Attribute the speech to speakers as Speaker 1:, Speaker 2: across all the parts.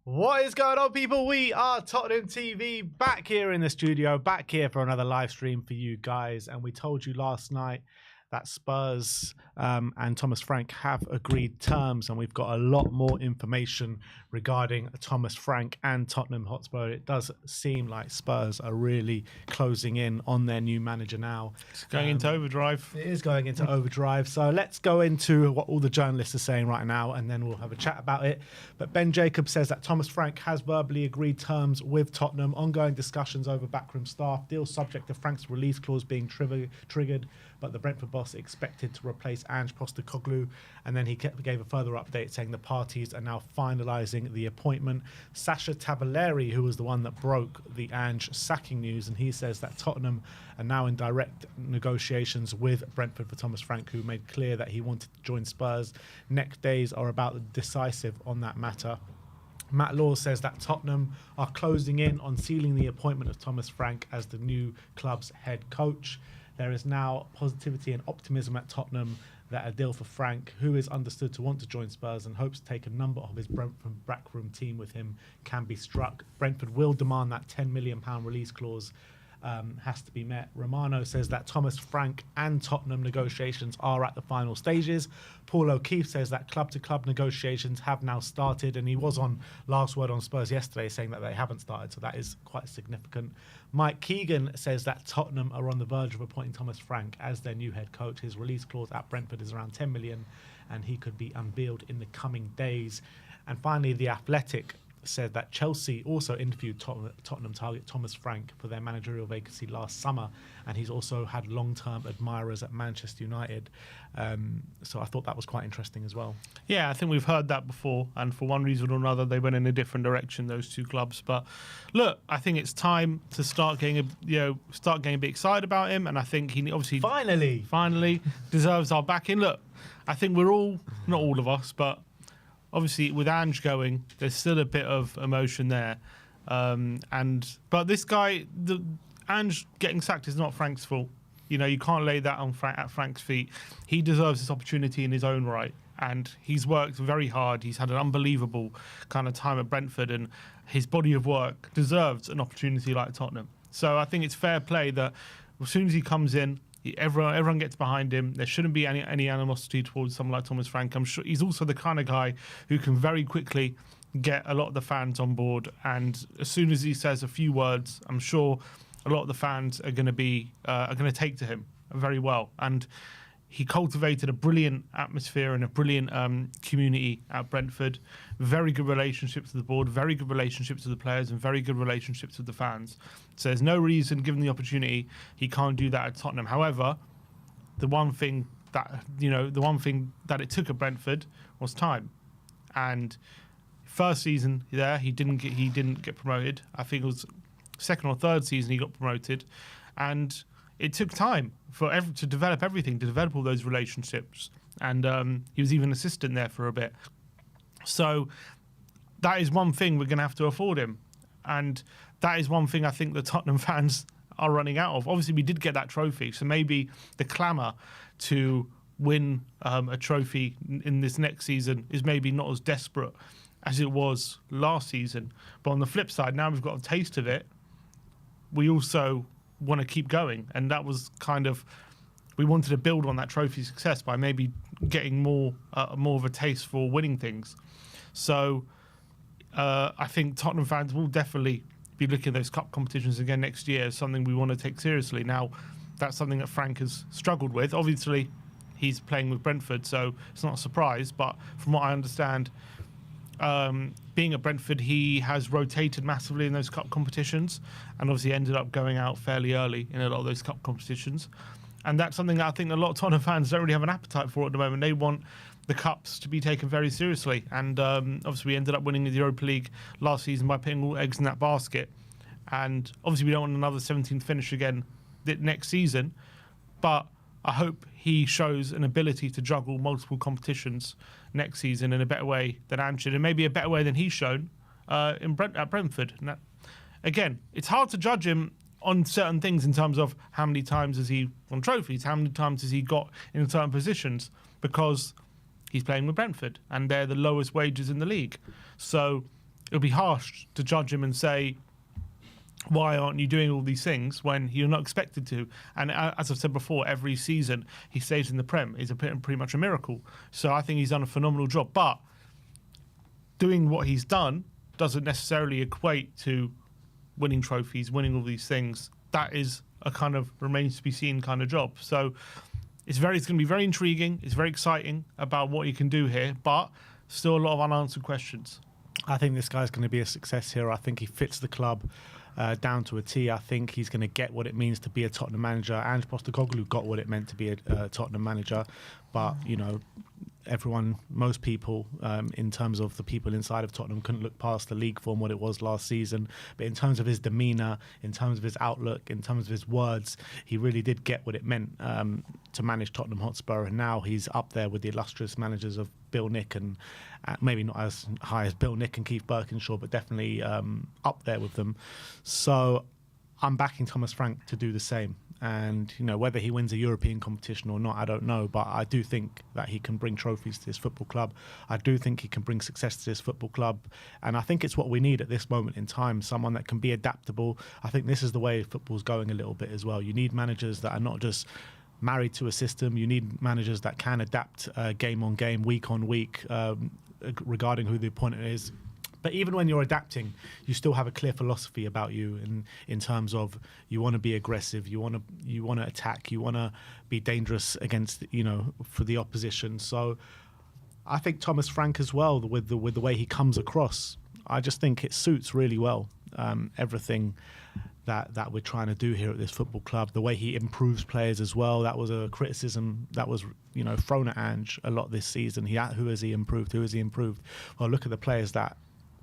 Speaker 1: What is going on, people? We are Tottenham TV, back here in the studio, back here for another live stream for you guys. And we told you last night that Spurs and Thomas Frank have agreed terms, and we've got a lot more information regarding Thomas Frank and Tottenham Hotspur. It does seem like Spurs are really closing in on their new manager now.
Speaker 2: It's going into overdrive.
Speaker 1: It is going into overdrive. So let's go into what all the journalists are saying right now, and then we'll have a chat about it. But Ben Jacobs says that Thomas Frank has verbally agreed terms with Tottenham. Ongoing discussions over backroom staff. Deal subject to Frank's release clause being triggered. But the Brentford boss expected to replace Ange Postecoglou. And then he gave a further update saying the parties are now finalising the appointment. Sasha Tavaleri, who was the one that broke the Ange sacking news, and he says that Tottenham are now in direct negotiations with Brentford for Thomas Frank, who made clear that he wanted to join Spurs. Next days are about decisive on that matter. Matt Law says that Tottenham are closing in on sealing the appointment of Thomas Frank as the new club's head coach. There is now positivity and optimism at Tottenham that a deal for Frank, who is understood to want to join Spurs and hopes to take a number of his Brentford backroom team with him, can be struck. Brentford will demand that £10 million release clause has to be met. Romero says that Thomas Frank and Tottenham negotiations are at the final stages. Paul O'Keefe says that club-to-club negotiations have now started, and he was on Last Word on Spurs yesterday saying that they haven't started, so that is quite significant. Mike Keegan says that Tottenham are on the verge of appointing Thomas Frank as their new head coach. His release clause at Brentford is around 10 million, and he could be unveiled in the coming days. And finally, The Athletic said that Chelsea also interviewed Tottenham target Thomas Frank for their managerial vacancy last summer, and he's also had long-term admirers at Manchester United. So I thought that was quite interesting as well.
Speaker 2: Yeah, I think we've heard that before, and for one reason or another, they went in a different direction, those two clubs. But look, I think it's time to start getting a bit excited about him, and I think he obviously finally deserves our backing. Look, I think we're all, not all of us, but obviously, with Ange going, there's still a bit of emotion there. But this guy, Ange getting sacked is not Frank's fault. You know, you can't lay that on at Frank's feet. He deserves this opportunity in his own right. And he's worked very hard. He's had an unbelievable kind of time at Brentford, and his body of work deserves an opportunity like Tottenham. So I think it's fair play that as soon as he comes in, everyone gets behind him. There shouldn't be any animosity towards someone like Thomas Frank. I'm sure he's also the kind of guy who can very quickly get a lot of the fans on board. And as soon as he says a few words, I'm sure a lot of the fans are going to take to him very well. And he cultivated a brilliant atmosphere and a brilliant community at Brentford. Very good relationships with the board, very good relationships with the players, and very good relationships with the fans. So there's no reason, given the opportunity, he can't do that at Tottenham. However, the one thing that it took at Brentford was time. And first season there, he didn't get promoted. I think it was second or third season he got promoted, and it took time to develop everything, to develop all those relationships. And he was even assistant there for a bit. So that is one thing we're going to have to afford him. And that is one thing I think the Tottenham fans are running out of. Obviously, we did get that trophy, so maybe the clamour to win a trophy in this next season is maybe not as desperate as it was last season. But on the flip side, now we've got a taste of it, we also want to keep going, and that was kind of, we wanted to build on that trophy success by maybe getting more of a taste for winning things. So I think Tottenham fans will definitely be looking at those cup competitions again next year as something we want to take seriously. Now, that's something that Frank has struggled with. Obviously, he's playing with Brentford, so it's not a surprise, but from what I understand, being at Brentford, he has rotated massively in those cup competitions, and obviously ended up going out fairly early in a lot of those cup competitions. And that's something that I think a lot of Tottenham fans don't really have an appetite for at the moment. They want the cups to be taken very seriously. And obviously we ended up winning the Europa League last season by putting all eggs in that basket. And obviously we don't want another 17th finish again next season. But I hope he shows an ability to juggle multiple competitions next season in a better way than Ange did, and maybe a better way than he's shown at Brentford. And that, again, it's hard to judge him on certain things in terms of how many times has he won trophies, how many times has he got in certain positions, because he's playing with Brentford and they're the lowest wages in the league. So it'll be harsh to judge him and say, why aren't you doing all these things when you're not expected to? And as I've said before, every season he stays in the Prem is pretty much a miracle. So I think he's done a phenomenal job. But doing what he's done doesn't necessarily equate to winning trophies, winning all these things. That is a kind of remains to be seen kind of job. So it's going to be very intriguing. It's very exciting about what he can do here, but still a lot of unanswered questions.
Speaker 1: I think this guy's going to be a success here. I think he fits the club down to a T. I think he's going to get what it means to be a Tottenham manager. Ange Postecoglou got what it meant to be a Tottenham manager, but most people, in terms of the people inside of Tottenham, couldn't look past the league form, what it was last season. But in terms of his demeanour, in terms of his outlook, in terms of his words, he really did get what it meant to manage Tottenham Hotspur. And now he's up there with the illustrious managers of Bill Nick, and maybe not as high as Bill Nick and Keith Birkinshaw, but definitely up there with them. So I'm backing Thomas Frank to do the same. And, whether he wins a European competition or not, I don't know. But I do think that he can bring trophies to this football club. I do think he can bring success to this football club. And I think it's what we need at this moment in time, someone that can be adaptable. I think this is the way football's going a little bit as well. You need managers that are not just married to a system. You need managers that can adapt game on game, week on week, regarding who the opponent is. But even when you're adapting, you still have a clear philosophy about you in terms of you want to be aggressive, you want to attack, you want to be dangerous against, for the opposition. So I think Thomas Frank as well, with the way he comes across, I just think it suits really well everything that we're trying to do here at this football club. The way he improves players as well, that was a criticism that was thrown at Ange a lot this season. Who has he improved? Who has he improved? Well, look at the players that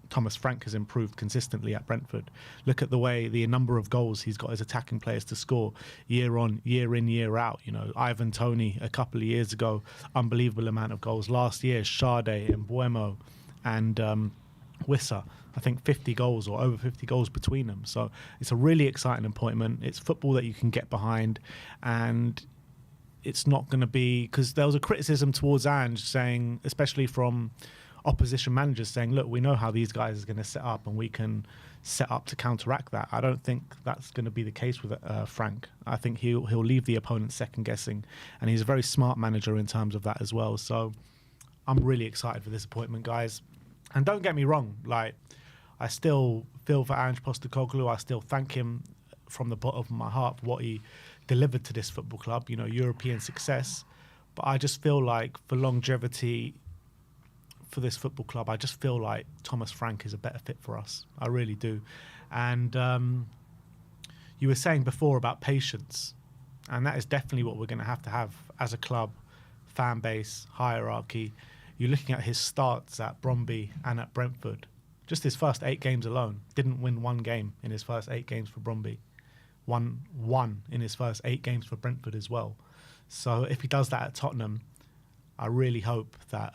Speaker 1: Thomas Frank has improved consistently at Brentford. Look at the number of goals he's got his attacking players to score year in, year out. Ivan Toney a couple of years ago, unbelievable amount of goals. Last year, Sade and Buemo and Wissa, I think 50 goals or over 50 goals between them. So it's a really exciting appointment. It's football that you can get behind, and it's not going to be, because there was a criticism towards Ange saying, especially from opposition managers, saying, look, we know how these guys are going to set up and we can set up to counteract that. I don't think that's going to be the case with Frank. I think he'll leave the opponent second guessing, and he's a very smart manager in terms of that as well. So I'm really excited for this appointment, guys. And don't get me wrong, I still feel for Ange Postecoglou. I still thank him from the bottom of my heart for what he delivered to this football club, European success. But I just feel like for longevity for this football club, I just feel like Thomas Frank is a better fit for us. I really do. And you were saying before about patience, and that is definitely what we're going to have as a club, fan base, hierarchy. You're looking at his starts at Bromby and at Brentford. Just his first 8 games alone, didn't win one game in his first 8 games for Bromby. Won one in his first 8 games for Brentford as well. So if he does that at Tottenham, I really hope that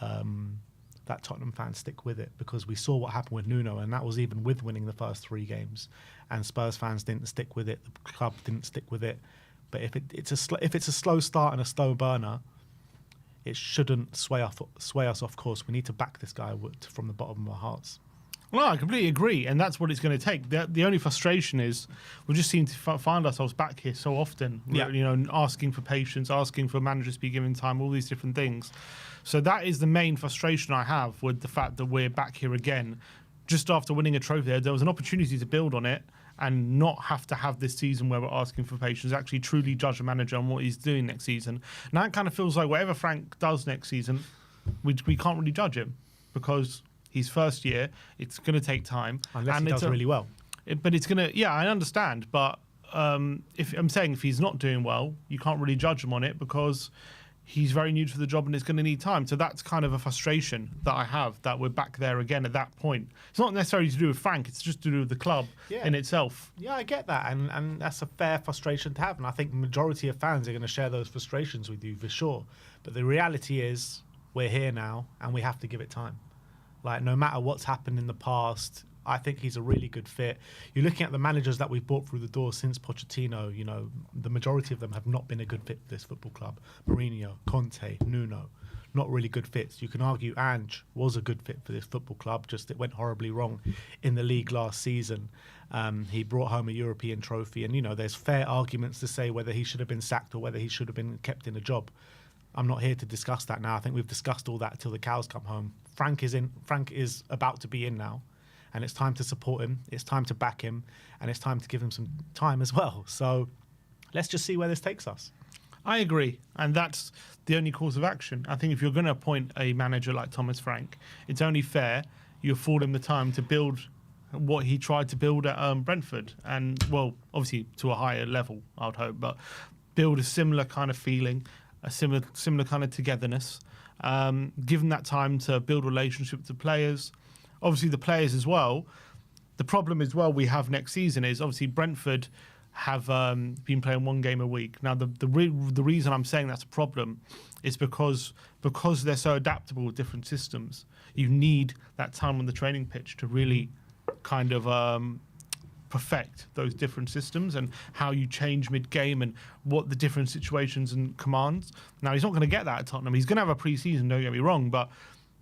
Speaker 1: that Tottenham fans stick with it, because we saw what happened with Nuno, and that was even with winning the first 3 games. And Spurs fans didn't stick with it. The club didn't stick with it. But if it's a slow start and a slow burner, it shouldn't sway us off course. We need to back this guy from the bottom of our hearts.
Speaker 2: Well, I completely agree, and that's what it's going to take. The only frustration is we just seem to find ourselves back here so often, asking for patience, asking for managers to be given time, all these different things. So that is the main frustration I have with the fact that we're back here again. Just after winning a trophy, there was an opportunity to build on it and not have to have this season where we're asking for patience, actually truly judge a manager on what he's doing next season. Now it kind of feels like whatever Frank does next season, we can't really judge him, because his first year, it's going to take time.
Speaker 1: Unless he does really well.
Speaker 2: But it's going to, I understand. But if he's not doing well, you can't really judge him on it, because he's very new to the job and it's going to need time. So that's kind of a frustration that I have, that we're back there again at that point. It's not necessarily to do with Frank, it's just to do with the club in itself.
Speaker 1: Yeah, I get that. And that's a fair frustration to have. And I think the majority of fans are going to share those frustrations with you for sure. But the reality is we're here now and we have to give it time. No matter what's happened in the past, I think he's a really good fit. You're looking at the managers that we've brought through the door since Pochettino. The majority of them have not been a good fit for this football club. Mourinho, Conte, Nuno. not really good fits. You can argue Ange was a good fit for this football club, just it went horribly wrong in the league last season. He brought home a European trophy, and, you know, there's fair arguments to say whether he should have been sacked or whether he should have been kept in a job. I'm not here to discuss that now. I think we've discussed all that till the cows come home. Frank is about to be in now, and it's time to support him. It's time to back him, and it's time to give him some time as well. So let's just see where this takes us.
Speaker 2: I agree, and that's the only course of action. I think if you're going to appoint a manager like Thomas Frank, it's only fair you afford him the time to build what he tried to build at Brentford, and, well, obviously to a higher level, I would hope, but build a similar kind of feeling, a similar kind of togetherness. Give them that time to build relationship with the players. Obviously, the players as well. The problem as well we have next season is obviously Brentford have been playing one game a week. Now, the reason I'm saying that's a problem is because they're so adaptable with different systems. You need that time on the training pitch to really kind of perfect those different systems and how you change mid-game and what the different situations and commands. Now, he's not going to get that at Tottenham. He's going to have a pre-season, don't get me wrong, but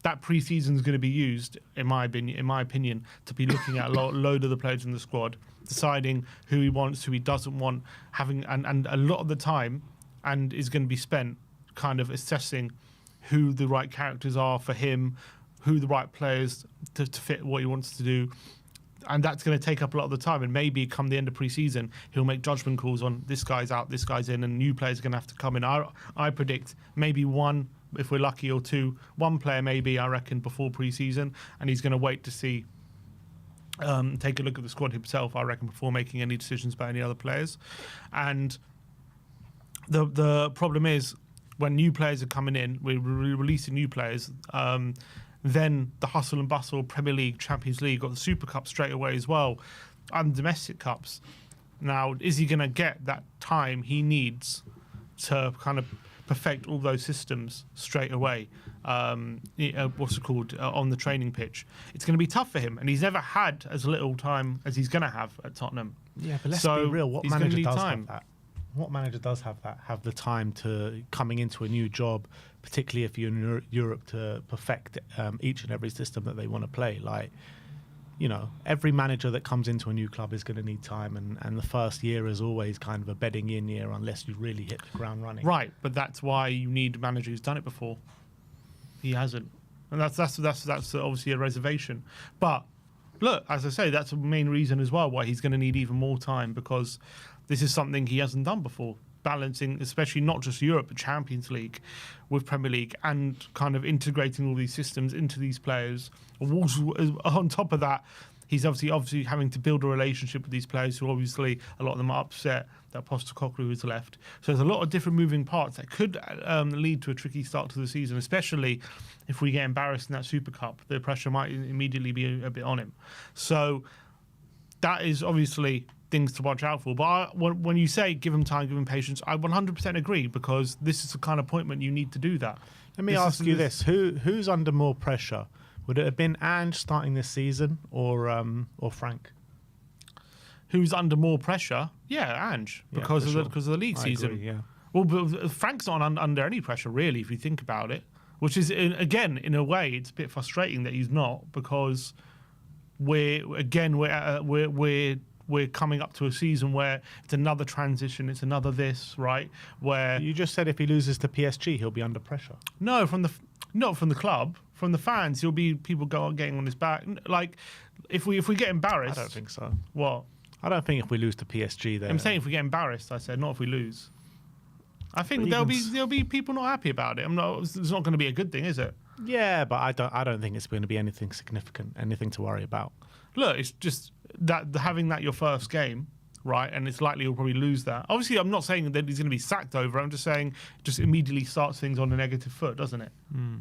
Speaker 2: that pre-season is going to be used, in my opinion, to be looking at a load of the players in the squad, deciding who he wants, who he doesn't want, and a lot of the time, and is going to be spent kind of assessing who the right characters are for him, who the right players to fit what he wants to do. And that's going to take up a lot of the time. And maybe come the end of pre-season, he'll make judgment calls on this guy's out, this guy's in, and new players are going to have to come in. I predict maybe one, if we're lucky, or two. One player maybe, I reckon, before pre-season, and he's going to wait to see, take a look at the squad himself, I reckon, before making any decisions about any other players. And the problem is, when new players are coming in, we're releasing new players, then the hustle and bustle, Premier League, Champions League, got the Super Cup straight away as well, and domestic cups. Now, is he going to get that time he needs to kind of perfect all those systems straight away? On the training pitch? It's going to be tough for him, and he's never had as little time as he's going to have at Tottenham.
Speaker 1: Yeah, but let's be real. What manager does have that? What manager does have that? Have the time to coming into a new job, particularly if you're in Europe, to perfect each and every system that they want to play. Like, you know, every manager that comes into a new club is going to need time, and the first year is always kind of a bedding in year unless you really hit the ground running.
Speaker 2: Right, but that's why you need a manager who's done it before. He hasn't, and that's obviously a reservation. But look, as I say, that's the main reason as well why he's going to need even more time, because this is something he hasn't done before, balancing, especially not just Europe, but Champions League with Premier League, and kind of integrating all these systems into these players. On top of that, he's obviously having to build a relationship with these players who obviously, a lot of them are upset that Postecoglou has left. So there's a lot of different moving parts that could lead to a tricky start to the season, especially if we get embarrassed in that Super Cup. The pressure might immediately be a bit on him. So that is obviously things to watch out for. But when you say give him time, give him patience, I 100% agree, because this is the kind of appointment you need to do that.
Speaker 1: Let me ask you this. Who's under more pressure? Would it have been Ange starting this season or Frank?
Speaker 2: Who's under more pressure? Yeah, Ange, because of the league season.
Speaker 1: Agree, yeah.
Speaker 2: Well, but Frank's not under any pressure, really, if you think about it. Which is, again, in a way, it's a bit frustrating that he's not, because we're coming up to a season where it's another transition, it's another this, right? Where
Speaker 1: you just said if he loses to PSG, he'll be under pressure.
Speaker 2: No, not from the club, from the fans. He'll be people getting on his back. Like if we get embarrassed,
Speaker 1: I don't think so.
Speaker 2: What?
Speaker 1: I don't think if we lose to PSG, then
Speaker 2: I'm saying if we get embarrassed. I said not if we lose. I think there'll be people not happy about it. It's not going to be a good thing, is it?
Speaker 1: Yeah, but I don't think it's going to be anything significant, anything to worry about.
Speaker 2: Look, it's just that having that your first game, right? And it's likely he'll probably lose that. Obviously, I'm not saying that he's going to be sacked over. I'm just saying just immediately starts things on a negative foot, doesn't it?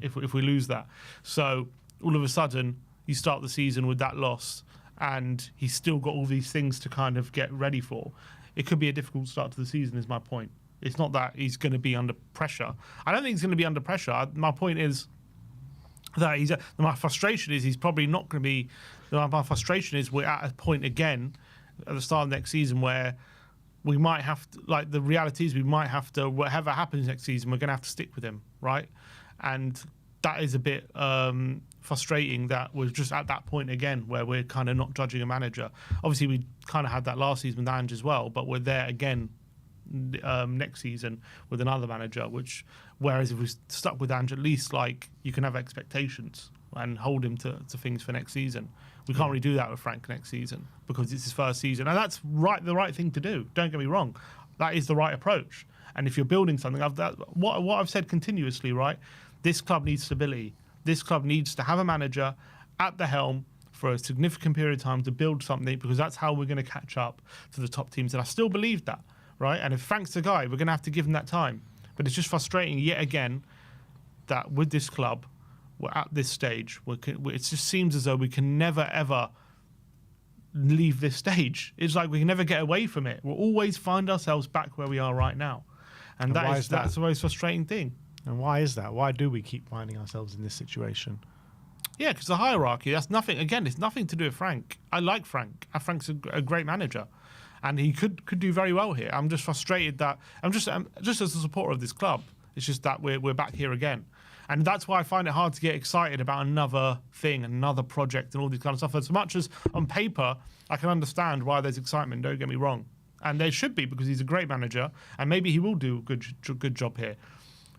Speaker 2: If we lose that. So all of a sudden, you start the season with that loss, and he's still got all these things to kind of get ready for. It could be a difficult start to the season, is my point. It's not that he's going to be under pressure. I don't think he's going to be under pressure. My point is that my frustration is he's probably not going to be. My frustration is we're at a point again at the start of next season where we might have to, like, the reality is we might have to, whatever happens next season, we're going to have to stick with him right? And that is a bit frustrating that we're just at that point again where we're kind of not judging a manager. Obviously, we kind of had that last season with Ange as well, but we're there again next season with another manager, whereas if we stuck with Ange, at least like you can have expectations and hold him to things for next season. We can't really do that with Frank next season because it's his first season, and that's the right thing to do. Don't get me wrong, that is the right approach. And if you're building something, what I've said continuously, right? This club needs stability. This club needs to have a manager at the helm for a significant period of time to build something, because that's how we're going to catch up to the top teams. And I still believe that, right? And if Frank's the guy, we're going to have to give him that time. But it's just frustrating yet again that with this club, we're at this stage. It just seems as though we can never, ever leave this stage. It's like we can never get away from it. We'll always find ourselves back where we are right now. And that's the most frustrating thing.
Speaker 1: And why is that? Why do we keep finding ourselves in this situation?
Speaker 2: Yeah, because the hierarchy, that's nothing. Again, it's nothing to do with Frank. I like Frank. Frank's a great manager. And he could do very well here. I'm just frustrated that I'm just as a supporter of this club. It's just that we're back here again. And that's why I find it hard to get excited about another thing, another project, and all this kind of stuff. As much as on paper, I can understand why there's excitement, don't get me wrong. And there should be, because he's a great manager, and maybe he will do a good job here.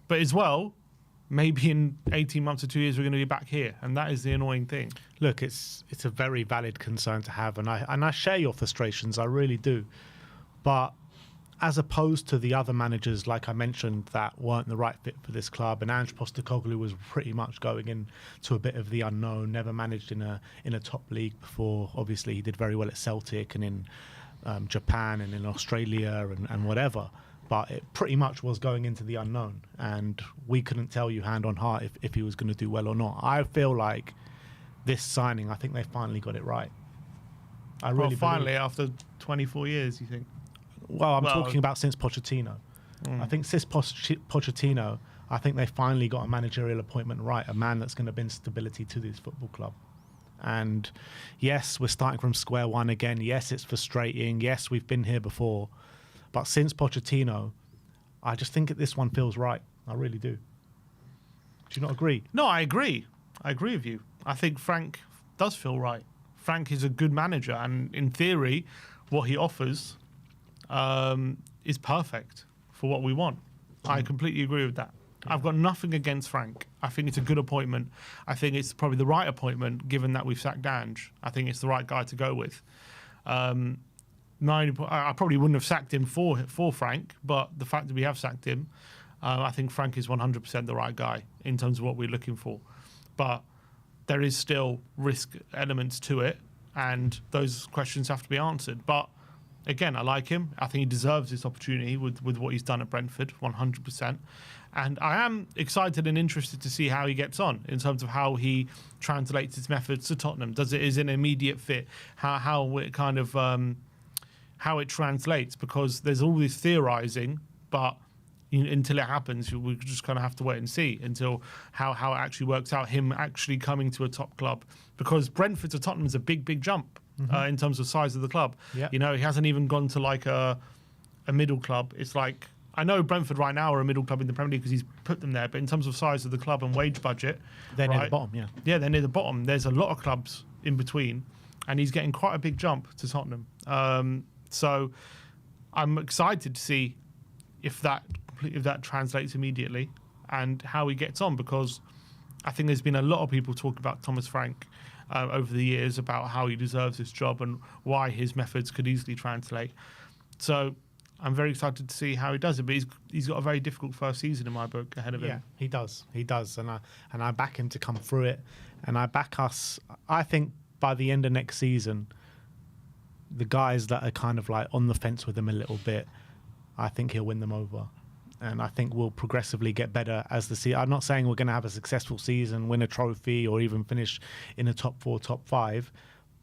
Speaker 2: But as well, maybe in 18 months or 2 years, we're going to be back here. And that is the annoying thing.
Speaker 1: Look, it's a very valid concern to have. And I share your frustrations, I really do. But as opposed to the other managers, like I mentioned, that weren't the right fit for this club, and Ange Postecoglou was pretty much going into a bit of the unknown, never managed in a top league before. Obviously, he did very well at Celtic and in Japan and in Australia and whatever. But it pretty much was going into the unknown, and we couldn't tell you hand on heart if he was going to do well or not. I feel like this signing, I think they finally got it right. I really
Speaker 2: finally, after 24 years, you think?
Speaker 1: Well, I'm talking about since Pochettino. I think since Pochettino, I think they finally got a managerial appointment right, a man that's going to bring stability to this football club. And yes, we're starting from square one again. Yes, it's frustrating. Yes, we've been here before. But since Pochettino, I just think that this one feels right. I really do. Do you not agree?
Speaker 2: No, I agree. I agree with you. I think Frank does feel right. Frank is a good manager, and in theory, what he offers is perfect for what we want. I completely agree with that. Yeah. I've got nothing against Frank. I think it's a good appointment. I think it's probably the right appointment, given that we've sacked Ange. I think it's the right guy to go with. I probably wouldn't have sacked him for Frank, but the fact that we have sacked him, I think Frank is 100% the right guy in terms of what we're looking for. But there is still risk elements to it, and those questions have to be answered. But again, I like him. I think he deserves this opportunity with what he's done at Brentford, 100%. And I am excited and interested to see how he gets on in terms of how he translates his methods to Tottenham. Is it an immediate fit? How it kind of how it translates, because there's all this theorising, but until it happens, we just kind of have to wait and see until how it actually works out, him actually coming to a top club. Because Brentford to Tottenham is a big jump in terms of size of the club. Yep. You know, he hasn't even gone to like a middle club. It's like, I know Brentford right now are a middle club in the Premier League because he's put them there, but in terms of size of the club and wage budget,
Speaker 1: they're near the bottom, yeah.
Speaker 2: Yeah, they're near the bottom. There's a lot of clubs in between, and he's getting quite a big jump to Tottenham. So I'm excited to see if that translates immediately and how he gets on, because I think there's been a lot of people talk about Thomas Frank over the years about how he deserves this job and why his methods could easily translate. So I'm very excited to see how he does it, but he's got a very difficult first season in my book ahead of him.
Speaker 1: Yeah, he does, and I back him to come through it, and I back us. I think by the end of next season, the guys that are kind of like on the fence with him a little bit, I think he'll win them over. And I think we'll progressively get better as the season. I'm not saying we're going to have a successful season, win a trophy, or even finish in the top 4, top 5,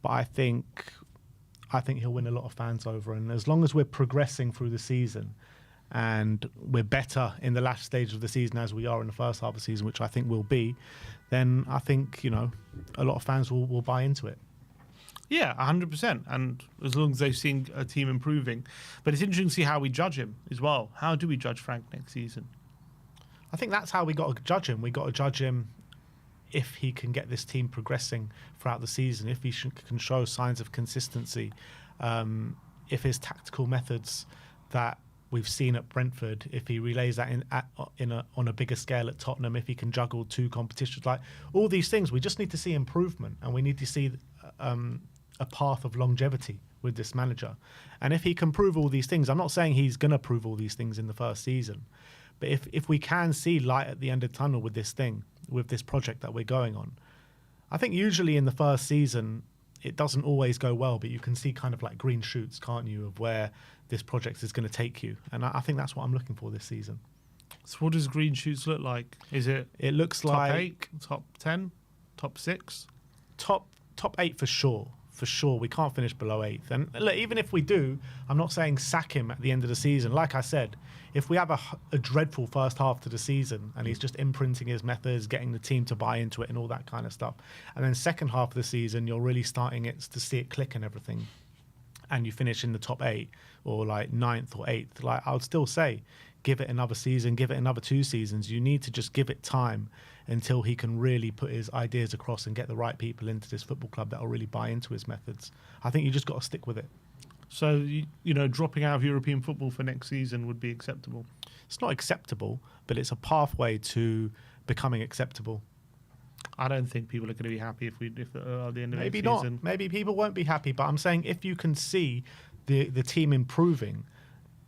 Speaker 1: but I think he'll win a lot of fans over. And as long as we're progressing through the season and we're better in the last stage of the season as we are in the first half of the season, which I think we'll be, then I think, a lot of fans will buy into it.
Speaker 2: Yeah, 100%. And as long as they've seen a team improving. But it's interesting to see how we judge him as well. How do we judge Frank next season?
Speaker 1: I think that's how we got to judge him. We got to judge him if he can get this team progressing throughout the season, if he can show signs of consistency, if his tactical methods that we've seen at Brentford, if he relays that on a bigger scale at Tottenham, if he can juggle two competitions, like all these things, we just need to see improvement, and we need to see a path of longevity with this manager. And if he can prove all these things, I'm not saying he's going to prove all these things in the first season, but if we can see light at the end of the tunnel with this thing, with this project that we're going on, I think usually in the first season it doesn't always go well, but you can see kind of like green shoots, can't you, of where this project is going to take you. And I think that's what I'm looking for this season.
Speaker 2: So what does green shoots look like? Is it?
Speaker 1: It looks
Speaker 2: top
Speaker 1: like
Speaker 2: 8, top 10, top 6,
Speaker 1: top 8 for sure. For sure, we can't finish below 8th. And look, even if we do, I'm not saying sack him at the end of the season. Like I said, if we have a dreadful first half to the season and he's just imprinting his methods, getting the team to buy into it and all that kind of stuff, and then second half of the season, you're really starting to see it click and everything, and you finish in the top 8 or like 9th or 8th, like I would still say, give it another season, give it another 2 seasons. You need to just give it time until he can really put his ideas across and get the right people into this football club that will really buy into his methods. I think you just got to stick with it.
Speaker 2: So, you know, dropping out of European football for next season would be acceptable?
Speaker 1: It's not acceptable, but it's a pathway to becoming acceptable.
Speaker 2: I don't think people are going to be happy if at the end of
Speaker 1: Maybe
Speaker 2: the
Speaker 1: not.
Speaker 2: season.
Speaker 1: Maybe people won't be happy, but I'm saying if you can see the team improving,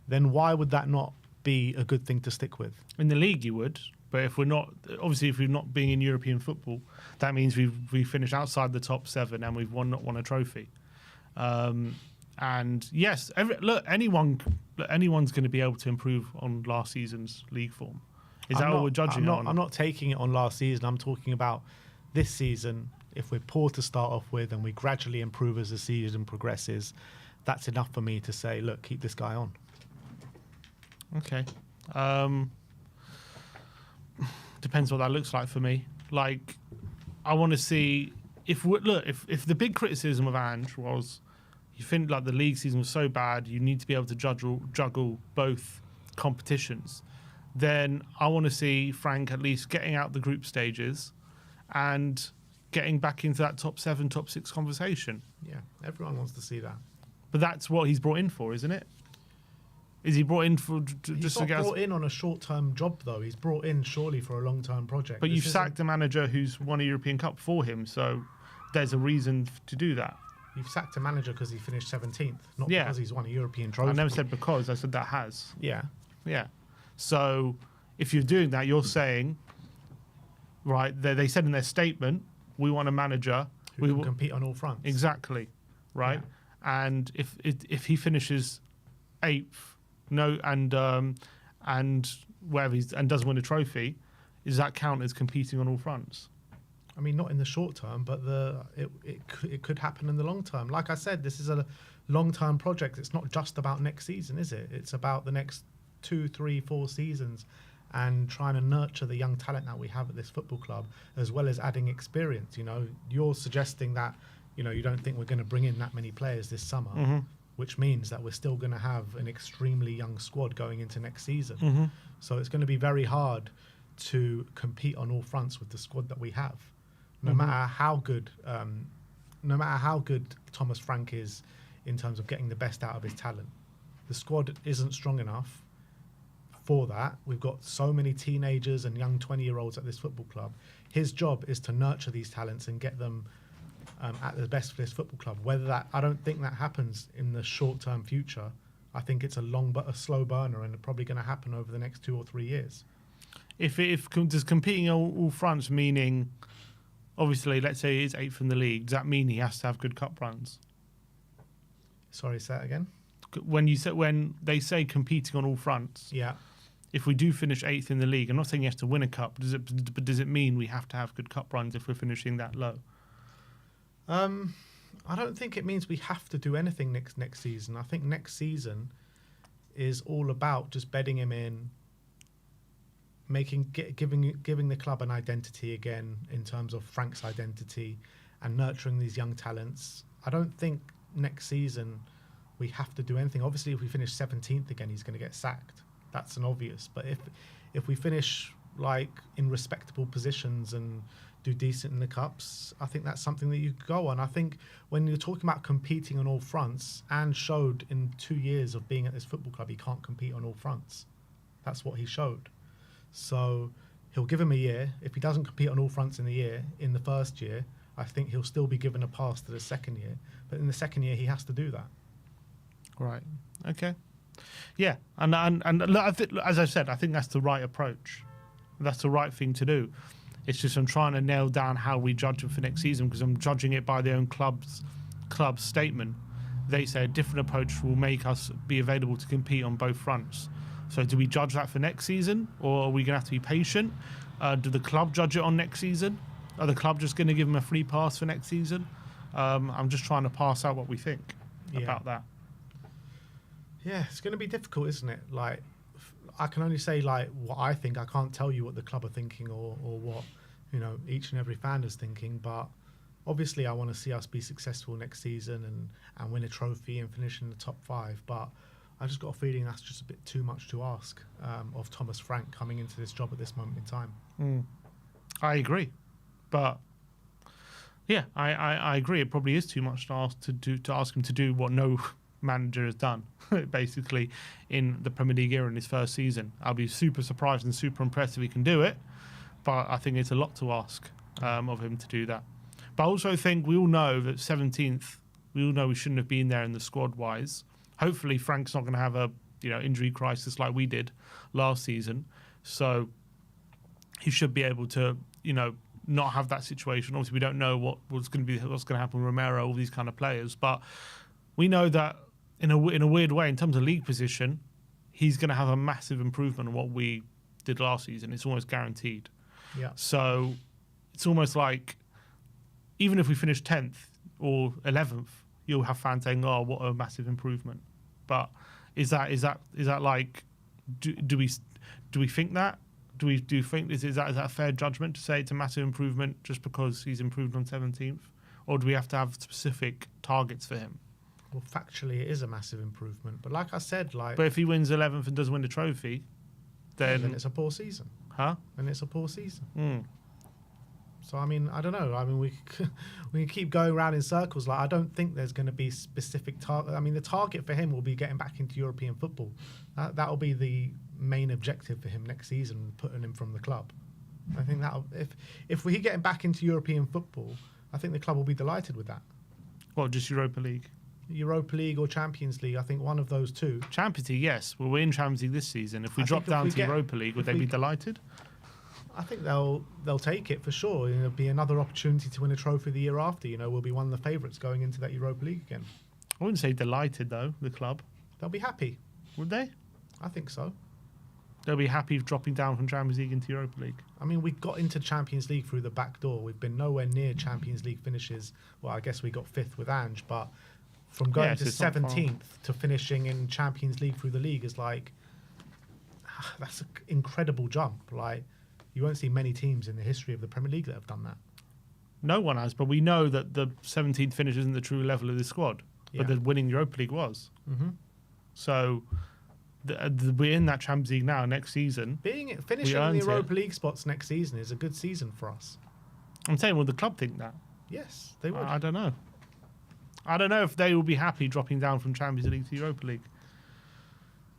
Speaker 1: then why would that not be a good thing to stick with?
Speaker 2: In the league, you would. But if we're not, obviously, if we're not being in European football, that means we finished outside the top 7 and we've not won a trophy. And yes, anyone's going to be able to improve on last season's league form. Is that what we're judging on?
Speaker 1: I'm not taking it on last season. I'm talking about this season. If we're poor to start off with and we gradually improve as the season progresses, that's enough for me to say, look, keep this guy on.
Speaker 2: Okay. Depends what that looks like for me. Like, I want to see if the big criticism of Ange was you think like the league season was so bad, you need to be able to juggle both competitions. Then I want to see Frank at least getting out the group stages and getting back into that top 7, top 6 conversation.
Speaker 1: Yeah, everyone wants to see that.
Speaker 2: But that's what he's brought in for, isn't it? Is he brought in for
Speaker 1: He's not brought in on a short-term job, though. He's brought in surely for a long-term project.
Speaker 2: But you've sacked a manager who's won a European Cup for him, so there's a reason to do that.
Speaker 1: You've sacked a manager because he finished 17th, not because he's won a European trophy.
Speaker 2: I never said because, I said that has.
Speaker 1: Yeah.
Speaker 2: Yeah. So if you're doing that, you're saying, right, they said in their statement, we want a manager
Speaker 1: who can compete on all fronts.
Speaker 2: Exactly. Right? Yeah. And if he finishes 8th, and wherever and doesn't win a trophy, does that count as competing on all fronts?
Speaker 1: I mean, not in the short term, but it could happen in the long term. Like I said, this is a long-term project. It's not just about next season, is it? It's about the next 2, 3, 4 seasons and trying to nurture the young talent that we have at this football club, as well as adding experience. You know, you're suggesting that, you know, you don't think we're going to bring in that many players this summer. Mm-hmm. Which means that we're still going to have an extremely young squad going into next season. Mm-hmm. So it's going to be very hard to compete on all fronts with the squad that we have. No matter how good Thomas Frank is in terms of getting the best out of his talent, the squad isn't strong enough for that. We've got so many teenagers and young 20-year-olds at this football club. His job is to nurture these talents and get them at the best for this football club. I don't think that happens in the short-term future. I think it's a slow burner, and it's probably going to happen over the next 2 or 3 years.
Speaker 2: Does competing on all fronts meaning, obviously, let's say he is 8th in the league, does that mean he has to have good cup runs?
Speaker 1: Sorry, say that again.
Speaker 2: When they say competing on all fronts,
Speaker 1: yeah.
Speaker 2: If we do finish 8th in the league, I'm not saying he has to win a cup. Does it mean we have to have good cup runs if we're finishing that low?
Speaker 1: I don't think it means we have to do anything next season. I think next season is all about just bedding him in, giving the club an identity again in terms of Frank's identity, and nurturing these young talents. I don't think next season we have to do anything. Obviously, if we finish 17th again, he's going to get sacked. That's an obvious. But if we finish like in respectable positions and do decent in the cups, I think that's something that you could go on. I think when you're talking about competing on all fronts, Ange showed in 2 years of being at this football club, he can't compete on all fronts. That's what he showed. So he'll give him a year. If he doesn't compete on all fronts in the first year, I think he'll still be given a pass to the second year. But in the second year, he has to do that.
Speaker 2: Right. Okay. Yeah. And look, as I said, I think that's the right approach. That's the right thing to do. It's just I'm trying to nail down how we judge him for next season, because I'm judging it by their own club's statement. They say a different approach will make us be available to compete on both fronts. So do we judge that for next season, or are we going to have to be patient? Do the club judge it on next season? Are the club just going to give him a free pass for next season? I'm just trying to pass out what we think about that.
Speaker 1: Yeah, it's going to be difficult, isn't it? Like, I can only say like what I think. I can't tell you what the club are thinking or what, you know, each and every fan is thinking. But obviously, I want to see us be successful next season and win a trophy and finish in the top 5. But I just got a feeling that's just a bit too much to ask of Thomas Frank coming into this job at this moment in time.
Speaker 2: I agree, but yeah, I agree. It probably is too much to ask him to do what no manager has done, basically, in the Premier League era in his first season. I'll be super surprised and super impressed if he can do it, but I think it's a lot to ask of him to do that. But I also think we all know that 17th, we all know we shouldn't have been there in the squad-wise. Hopefully Frank's not going to have a injury crisis like we did last season, so he should be able to not have that situation. Obviously, we don't know what's going to happen with Romero, all these kind of players, but we know that in a weird way, in terms of league position, he's going to have a massive improvement on what we did last season. It's almost guaranteed.
Speaker 1: Yeah.
Speaker 2: So it's almost like even if we finish 10th or 11th, you'll have fans saying, "Oh, what a massive improvement." But is that like do we think that? Do you think is that a fair judgment to say it's a massive improvement just because he's improved on 17th, or do we have to have specific targets for him?
Speaker 1: Well, factually, it is a massive improvement. But like I said,
Speaker 2: but if he wins 11th and doesn't win the trophy, then
Speaker 1: it's a poor season.
Speaker 2: Huh?
Speaker 1: Then it's a poor season. So, I mean, I don't know. I mean, we can keep going around in circles. Like, I don't think there's going to be specific target. I mean, the target for him will be getting back into European football. That'll be the main objective for him next season, putting him from the club. I think that if we get him back into European football, I think the club will be delighted with that.
Speaker 2: What, just Europa League?
Speaker 1: Europa League or Champions League, I think one of those two.
Speaker 2: Champions League, yes. Well, we're in Champions League this season. If we drop down to Europa League, would they be delighted?
Speaker 1: I think they'll take it for sure. It'll be another opportunity to win a trophy the year after. We'll be one of the favourites going into that Europa League again.
Speaker 2: I wouldn't say delighted, though, the club.
Speaker 1: They'll be happy.
Speaker 2: Would they?
Speaker 1: I think so.
Speaker 2: They'll be happy dropping down from Champions League into Europa League.
Speaker 1: I mean, we got into Champions League through the back door. We've been nowhere near Champions League finishes. Well, I guess we got 5th with Ange, but from going to 17th to finishing in Champions League through the league is like, that's an incredible jump. Like, you won't see many teams in the history of the Premier League that have done that.
Speaker 2: No one has, but we know that the 17th finish isn't the true level of this squad, but the winning Europa League was.
Speaker 1: Mm-hmm.
Speaker 2: So we're in that Champions League now next season.
Speaker 1: Finishing in the Europa League spots next season is a good season for us.
Speaker 2: I'm saying, will the club think that?
Speaker 1: Yes, they would.
Speaker 2: I don't know. I don't know if they will be happy dropping down from Champions League to Europa League.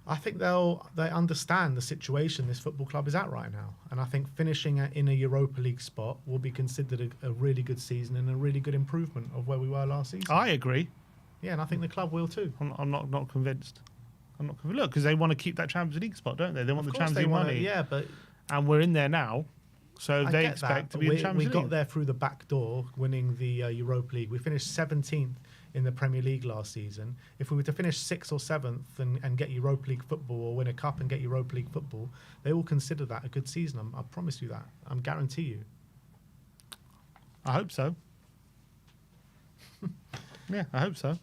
Speaker 1: I think they understand the situation this football club is at right now. And I think finishing in a Europa League spot will be considered a really good season and a really good improvement of where we were last season.
Speaker 2: I agree.
Speaker 1: Yeah, and I think the club will too.
Speaker 2: I'm not convinced. I'm not convinced. Look, because they want to keep that Champions League spot, don't they? They want the Champions League money.
Speaker 1: Yeah, but...
Speaker 2: And we're in there now, so they expect to be in Champions League.
Speaker 1: We got there through the back door, winning the Europa League. We finished 17th in the Premier League last season. If we were to finish 6th or 7th and get Europa League football, or win a cup and get Europa League football, they will consider that a good season. I promise you that. I guarantee you.
Speaker 2: I hope so. Yeah, I hope so.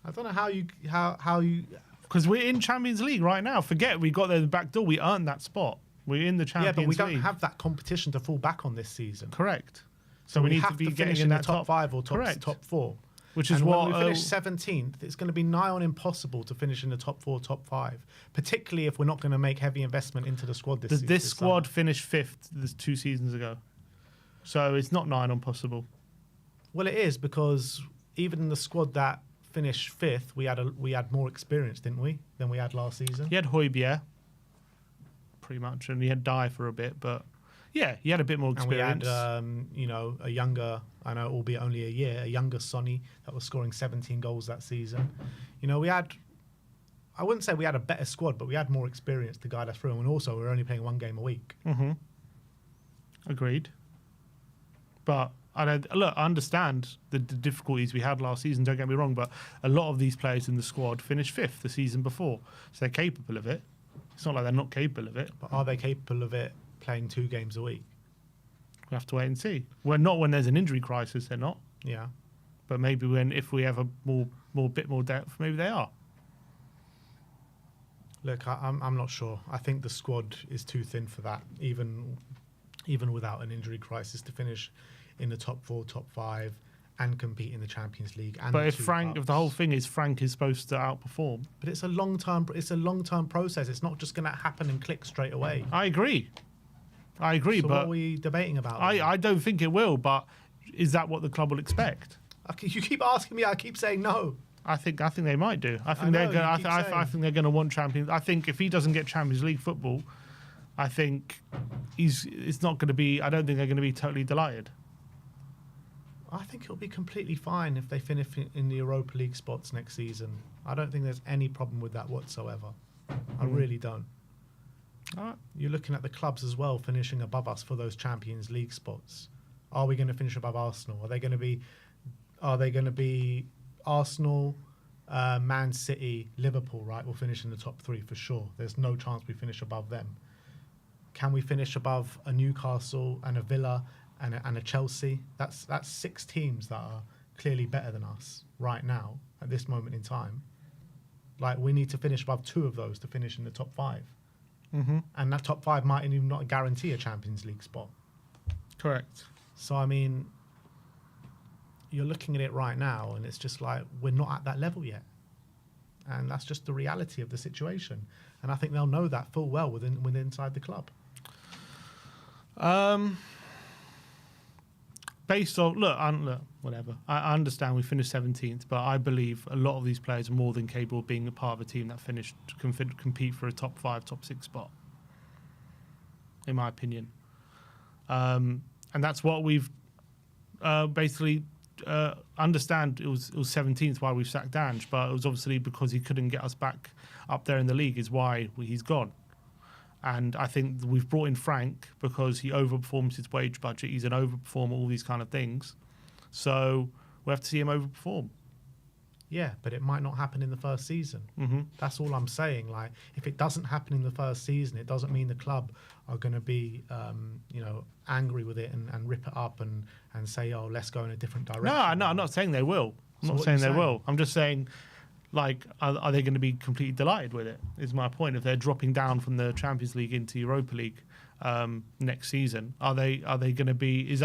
Speaker 1: I don't know how you.
Speaker 2: Because we're in Champions League right now. Forget we got there the back door. We earned that spot. We're in the Champions League.
Speaker 1: Yeah, but we don't have that competition to fall back on this season.
Speaker 2: Correct. So we need to be
Speaker 1: finish
Speaker 2: getting in that
Speaker 1: top 5 or top 4.
Speaker 2: Which is
Speaker 1: and
Speaker 2: what
Speaker 1: when we finish 17th, it's going to be nigh on impossible to finish in the top 4, top 5, particularly if we're not going to make heavy investment into the squad this season.
Speaker 2: This squad finished 5th 2 seasons ago. So it's not nigh on impossible.
Speaker 1: Well, it is, because even in the squad that finished 5th, we had more experience, didn't we, than we had last season?
Speaker 2: He had Højbjerg, pretty much, and he had Dye for a bit, but yeah, he had a bit more experience.
Speaker 1: And we had, a younger, I know, albeit only a year, a younger Sonny that was scoring 17 goals that season. We had, I wouldn't say we had a better squad, but we had more experience to guide us through, and also we're only playing 1 game a week.
Speaker 2: Mm-hmm. Agreed. But I understand the difficulties we had last season, don't get me wrong, but a lot of these players in the squad finished 5th the season before, so they're capable of it. It's not like they're not capable of it.
Speaker 1: But are they capable of it playing 2 games a week?
Speaker 2: We have to wait and see. Well, not when there's an injury crisis, they're not.
Speaker 1: Yeah.
Speaker 2: But maybe if we have a bit more depth, maybe they are.
Speaker 1: Look, I'm not sure. I think the squad is too thin for that, even without an injury crisis, to finish in the top 4, top 5, and compete in the Champions League. And
Speaker 2: but if the whole thing is Frank is supposed to outperform,
Speaker 1: but it's a long term process. It's not just going to happen and click straight away.
Speaker 2: I agree.
Speaker 1: So
Speaker 2: but
Speaker 1: what are we debating about?
Speaker 2: I don't think it will. But is that what the club will expect?
Speaker 1: You keep asking me. I keep saying no.
Speaker 2: I think they might do. I think they're going to want Champions. I think if he doesn't get Champions League football, I think it's not going to be. I don't think they're going to be totally delighted.
Speaker 1: I think it'll be completely fine if they finish in the Europa League spots next season. I don't think there's any problem with that whatsoever. I really don't.
Speaker 2: All right.
Speaker 1: You're looking at the clubs as well finishing above us for those Champions League spots. Are we going to finish above Arsenal? Are they going to be Arsenal, Man City, Liverpool, right? We'll finish in the top 3 for sure. There's no chance we finish above them. Can we finish above a Newcastle and a Villa and a Chelsea? That's 6 teams that are clearly better than us right now at this moment in time. Like, we need to finish above 2 of those to finish in the top 5.
Speaker 2: Mm-hmm.
Speaker 1: And that top 5 might even not guarantee a Champions League spot.
Speaker 2: Correct.
Speaker 1: So, I mean, you're looking at it right now, and it's just like, we're not at that level yet. And that's just the reality of the situation. And I think they'll know that full well within inside the club.
Speaker 2: Based on look, whatever. I understand we finished 17th, but I believe a lot of these players are more than capable of being a part of a team that finished compete for a top 5, top 6 spot. In my opinion, and that's what we've basically understand. It was 17th why we've sacked Ange, but it was obviously because he couldn't get us back up there in the league is why he's gone. And I think we've brought in Frank because he overperforms his wage budget. He's an overperformer, all these kind of things. So we have to see him overperform.
Speaker 1: Yeah, but it might not happen in the first season.
Speaker 2: Mm-hmm.
Speaker 1: That's all I'm saying. Like, if it doesn't happen in the first season, it doesn't mean the club are going to be, angry with it and rip it up and say, oh, let's go in a different direction.
Speaker 2: No, I'm not saying they will. I'm not saying they will. I'm just saying, like, are they going to be completely delighted with it? Is my point. If they're dropping down from the Champions League into Europa League next season, are they going to be?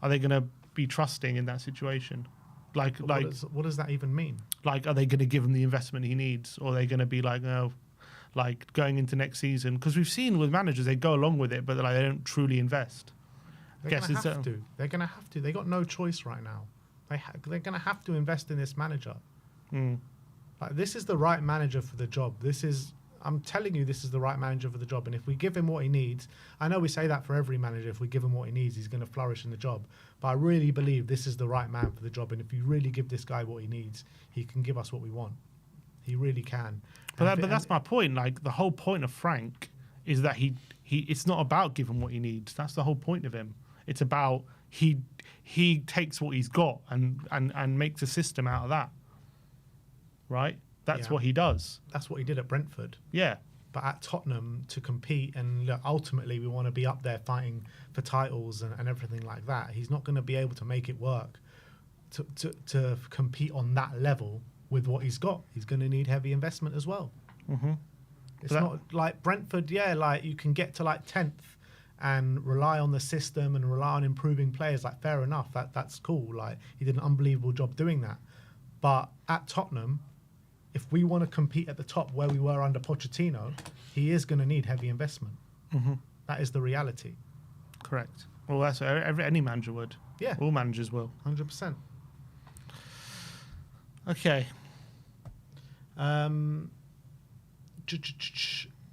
Speaker 2: Are they going to be trusting in that situation? What does that even mean? Like, are they going to give him the investment he needs, or are they going to be like, no, like going into next season? Because we've seen with managers, they go along with it, but they don't truly invest.
Speaker 1: They're going to have to. They're going to have to. They got no choice right now. They're going to have to invest in this manager. Like, this is the right manager for the job. I'm telling you, this is the right manager for the job. And if we give him what he needs, I know we say that for every manager, if we give him what he needs, he's going to flourish in the job. But I really believe this is the right man for the job. And if you really give this guy what he needs, he can give us what we want. He really can.
Speaker 2: But that's my point. Like, the whole point of Frank is that it's not about giving what he needs. That's the whole point of him. It's about he takes what he's got and makes a system out of that. Right? That's what he does.
Speaker 1: That's what he did at Brentford.
Speaker 2: Yeah.
Speaker 1: But at Tottenham, to compete and ultimately we want to be up there fighting for titles and everything like that, he's not going to be able to make it work to compete on that level with what he's got. He's going to need heavy investment as well.
Speaker 2: Mm-hmm.
Speaker 1: It's not like Brentford, like you can get to like 10th and rely on the system and rely on improving players, like fair enough, that's cool. Like he did an unbelievable job doing that. But at Tottenham, if we want to compete at the top where we were under Pochettino, he is going to need heavy investment. That is the reality.
Speaker 2: Correct. Well, that's any manager would.
Speaker 1: Yeah.
Speaker 2: All managers will.
Speaker 1: 100%.
Speaker 2: Okay.
Speaker 1: Brian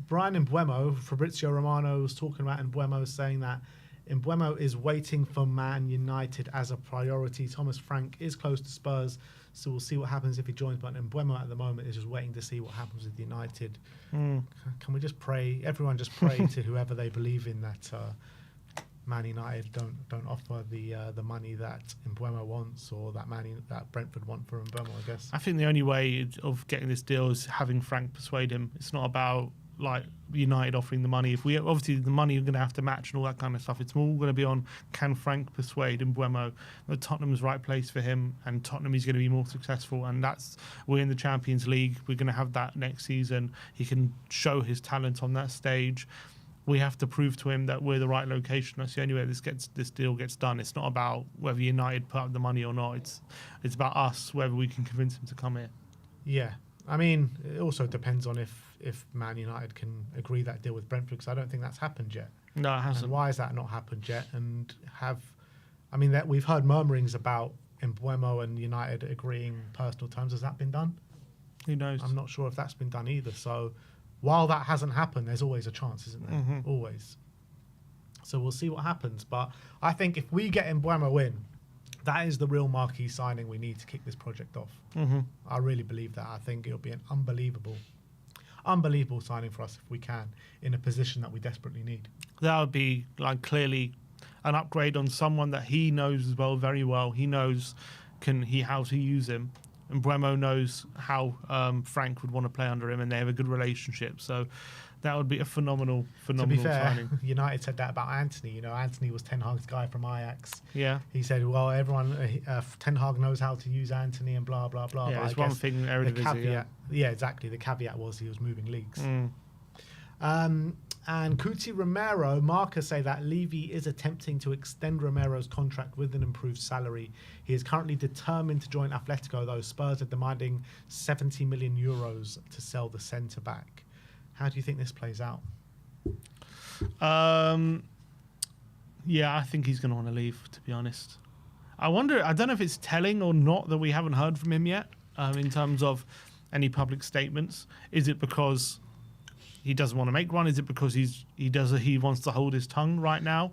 Speaker 1: Mbuemo, Fabrizio Romano was talking about Mbuemo, saying that Mbuemo is waiting for Man United as a priority. Thomas Frank is close to Spurs, so we'll see what happens if he joins. But Mbuemo at the moment is just waiting to see what happens with United. Can we just pray? Everyone just pray to whoever they believe in that Man United don't offer the money that Mbuemo wants, or that that Brentford want for Mbuemo, I guess.
Speaker 2: I think the only way of getting this deal is having Frank persuade him. It's not about like United offering the money. If we obviously the money you're going to have to match and all that kind of stuff. It's all going to be on, can Frank persuade Mbuemo that Tottenham's right place for him, and Tottenham is going to be more successful. And we're in the Champions League. We're going to have that next season. He can show his talent on that stage. We have to prove to him that we're the right location. That's the only way this deal gets done. It's not about whether United put up the money or not. It's about us, whether we can convince him to come here.
Speaker 1: Yeah, I mean, it also depends on if Man United can agree that deal with Brentford, because I don't think that's happened yet.
Speaker 2: No, it hasn't.
Speaker 1: And why has that not happened yet? And that we've heard murmurings about Mbuemo and United agreeing personal terms. Has that been done?
Speaker 2: Who knows?
Speaker 1: I'm not sure if that's been done either. So while that hasn't happened, there's always a chance, isn't there? Always. So we'll see what happens. But I think if we get Mbuemo in, that is the real marquee signing we need to kick this project off. I really believe that. I think it'll be an unbelievable signing for us if we can, in a position that we desperately need.
Speaker 2: That would be like clearly an upgrade on someone that he knows as well, very well. He knows how to use him. And Bremo knows how Frank would want to play under him, and they have a good relationship. So that would be a phenomenal
Speaker 1: to be fair,
Speaker 2: signing.
Speaker 1: United said that about Anthony. You know, Anthony was Ten Hag's guy from Ajax.
Speaker 2: Yeah.
Speaker 1: He said, well, everyone, Ten Hag knows how to use Anthony and blah, blah, blah.
Speaker 2: Yeah,
Speaker 1: but
Speaker 2: it's one thing Eredivisie.
Speaker 1: Yeah, exactly. The caveat was he was moving leagues. And Kuti Romero, Marca say that Levy is attempting to extend Romero's contract with an improved salary. He is currently determined to join Atletico, though Spurs are demanding 70 million euros to sell the centre-back. How do you think this plays out?
Speaker 2: Yeah, I think he's going to want to leave, to be honest. I don't know if it's telling or not that we haven't heard from him yet in terms of any public statements. Is it because he doesn't want to make one? Is it because he wants to hold his tongue right now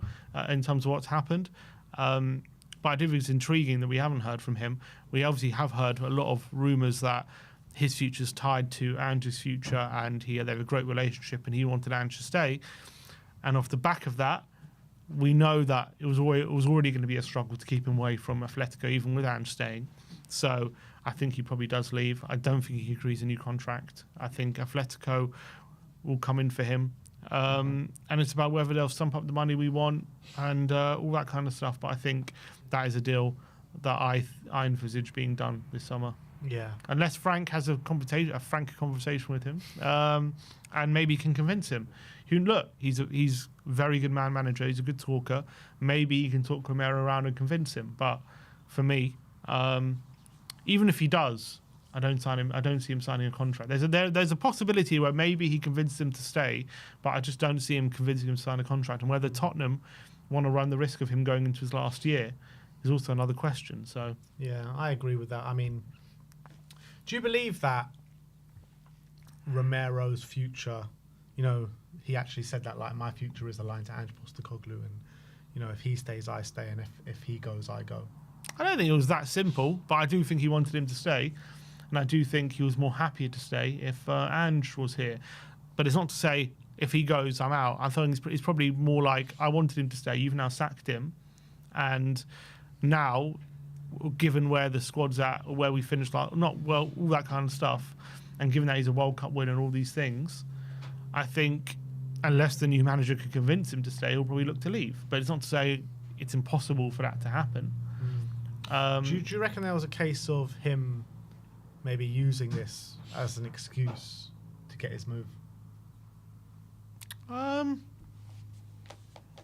Speaker 2: in terms of what's happened? But I do think it's intriguing that we haven't heard from him. We obviously have heard a lot of rumours that his future's tied to Ange's future, and they have a great relationship, and he wanted Ange to stay. And off the back of that, we know that it was already going to be a struggle to keep him away from Atletico, even with Ange staying. So I think he probably does leave. I don't think he agrees a new contract. I think Atletico will come in for him. And it's about whether they'll stump up the money we want and all that kind of stuff. But I think that is a deal that I envisage being done this summer.
Speaker 1: Yeah.
Speaker 2: Unless Frank has a frank conversation with him, and maybe can convince him. Look, he's a very good manager. He's a good talker. Maybe he can talk Romero around and convince him. But for me, even if he does, I don't see him signing a contract. There's a possibility where maybe he convinces him to stay, but I just don't see him convincing him to sign a contract. And whether Tottenham want to run the risk of him going into his last year is also another question. So
Speaker 1: yeah, I agree with that. I mean, do you believe that Romero's future, he actually said that, like, my future is aligned to Ange Postecoglou, and, if he stays, I stay, and if he goes, I go?
Speaker 2: I don't think it was that simple, but I do think he wanted him to stay, and I do think he was more happier to stay if Ange was here. But it's not to say if he goes, I'm out. I think it's probably more like, I wanted him to stay, you've now sacked him, and now, given where the squad's at, or where we finished, all that kind of stuff, and given that he's a World Cup winner and all these things, I think unless the new manager could convince him to stay, he'll probably look to leave. But it's not to say it's impossible for that to happen.
Speaker 1: Do you reckon there was a case of him maybe using this as an excuse to get his move?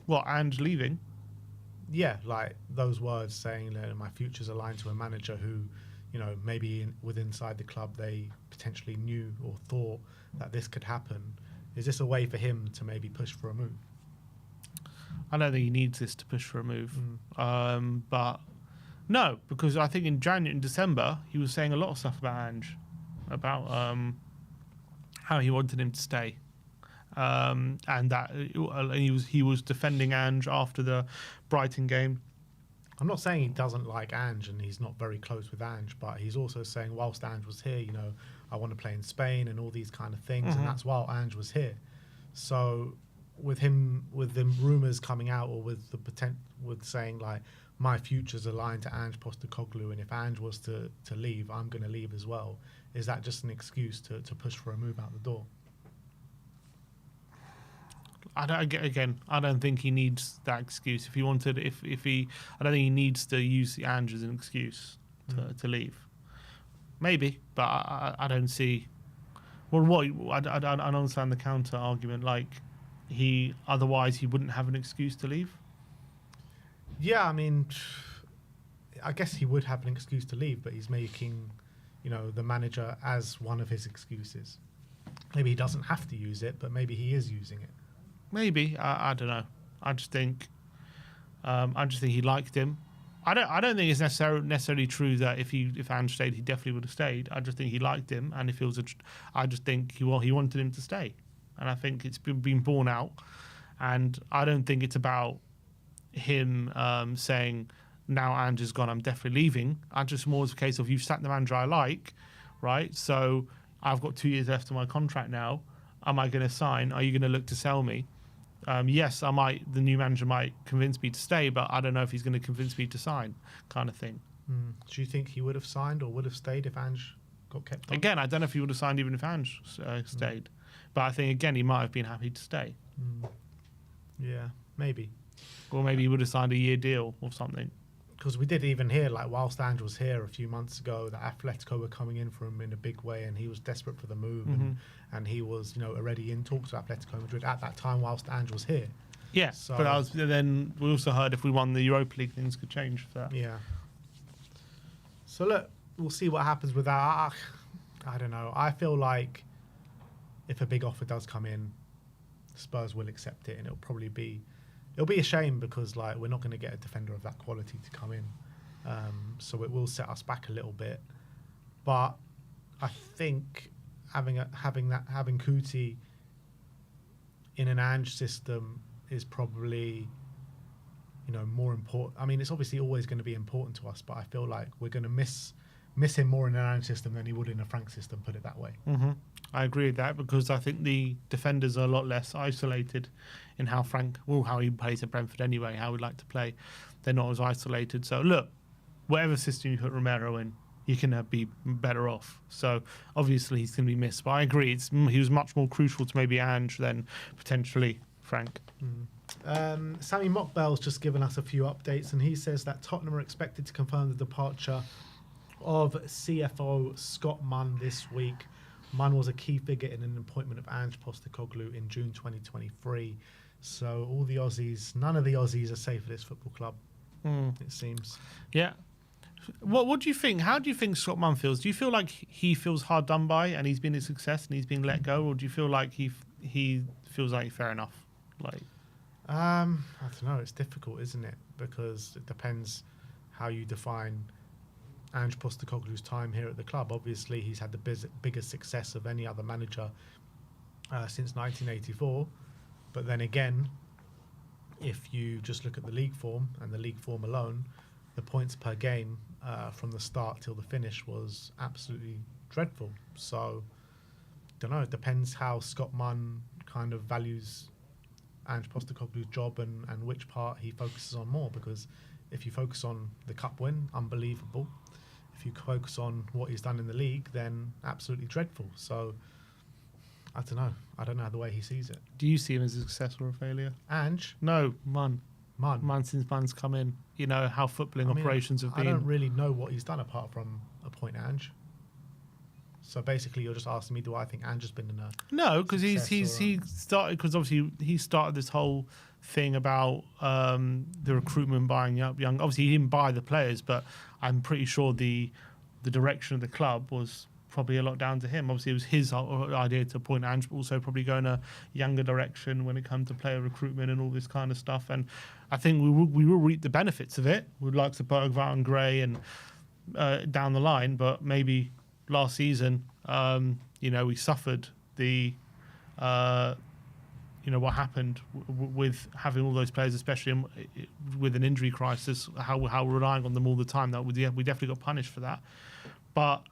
Speaker 2: What, Ange leaving?
Speaker 1: Yeah, like those words saying that my future's aligned to a manager who, maybe inside the club they potentially knew or thought that this could happen. Is this a way for him to maybe push for a move?
Speaker 2: I don't think he needs this to push for a move. But no, because I think in December, he was saying a lot of stuff about Ange, about how he wanted him to stay. And that he was defending Ange after the Brighton game.
Speaker 1: I'm not saying he doesn't like Ange and he's not very close with Ange, but he's also saying whilst Ange was here, I want to play in Spain and all these kind of things, and that's while Ange was here. So with the rumours coming out, or with saying like my future's aligned to Ange Postecoglou, and if Ange was to leave, I'm going to leave as well. Is that just an excuse to push for a move out the door?
Speaker 2: I don't think he needs that excuse. If he wanted, I don't think he needs to use the Ange as an excuse to leave. Maybe, but I don't see. Well, I don't understand the counter argument. Like, otherwise he wouldn't have an excuse to leave.
Speaker 1: Yeah, I mean, I guess he would have an excuse to leave, but he's making, the manager as one of his excuses. Maybe he doesn't have to use it, but maybe he is using it.
Speaker 2: Maybe, I don't know. I just think he liked him. I don't think it's necessarily true that if Ange stayed, he definitely would have stayed. I just think he liked him, and I just think he wanted him to stay, and I think it's been borne out. And I don't think it's about him saying now Ange is gone, I'm definitely leaving. I just more as a case of you've sacked the manager I like, right? So I've got 2 years left of my contract now. Am I going to sign? Are you going to look to sell me? Yes, I might. The new manager might convince me to stay, but I don't know if he's going to convince me to sign, kind of thing.
Speaker 1: Do you think he would have signed or would have stayed if Ange got kept on?
Speaker 2: Again, I don't know if he would have signed even if Ange stayed, but I think again he might have been happy to stay.
Speaker 1: Yeah, maybe.
Speaker 2: Or maybe he would have signed a year deal or something.
Speaker 1: Because we did even hear, like, whilst Ange was here a few months ago, that Atletico were coming in for him in a big way, and he was desperate for the move, and he was, already in talks with Atletico Madrid at that time whilst Ange was here.
Speaker 2: Yeah, so, but then we also heard if we won the Europa League, things could change for that.
Speaker 1: Yeah. So look, we'll see what happens with that. I don't know. I feel like if a big offer does come in, Spurs will accept it, and it'll be a shame because like we're not going to get a defender of that quality to come in, so it will set us back a little bit. But I think having Kuti in an Ange system is probably more important. I mean, it's obviously always going to be important to us, but I feel like we're going to miss him more in an Ange system than he would in a Frank system. Put it that way.
Speaker 2: I agree with that because I think the defenders are a lot less isolated in how he plays at Brentford anyway, how we like to play. They're not as isolated. So look, whatever system you put Romero in, you can be better off. So obviously he's going to be missed. But I agree, he was much more crucial to maybe Ange than potentially Frank.
Speaker 1: Sammy Mockbell's just given us a few updates, and he says that Tottenham are expected to confirm the departure of CFO Scott Munn this week. Munn was a key figure in an appointment of Ange Postecoglou in June 2023. So none of the Aussies are safe at this football club, it seems.
Speaker 2: Yeah. What do you think? How do you think Scott Munn feels? Do you feel like he feels hard done by and he's been a success and he's been let go, or do you feel like he feels like fair enough?
Speaker 1: I don't know. It's difficult, isn't it? Because it depends how you define Ange Postecoglou's time here at the club. Obviously, he's had the biggest success of any other manager since 1984. But then again, if you just look at the league form and the league form alone, the points per game from the start till the finish was absolutely dreadful. So, don't know. It depends how Scott Munn kind of values Ange Postecoglou's job and which part he focuses on more. Because if you focus on the cup win, unbelievable. If you focus on what he's done in the league, then absolutely dreadful. So, I don't know. I don't know the way he sees it.
Speaker 2: Do you see him as a success or a failure?
Speaker 1: Ange?
Speaker 2: No, Munn
Speaker 1: Munn
Speaker 2: since Munn's come in. You know how footballing operations have been.
Speaker 1: I don't really know what he's done apart from appoint Ange. So basically, you're just asking me, do I think Ange has been in a
Speaker 2: no? Because he started, because obviously he started this whole thing about the recruitment buying up young. Obviously, he didn't buy the players, but I'm pretty sure the direction of the club was probably a lot down to him. Obviously, it was his idea to appoint Ange, but also probably go in a younger direction when it comes to player recruitment and all this kind of stuff. And I think we will reap the benefits of it. We'd like to Bergvall and Gray and down the line, but maybe last season, we suffered the. What happened with having all those players, especially with an injury crisis, how we're relying on them all the time. That we definitely got punished for that. But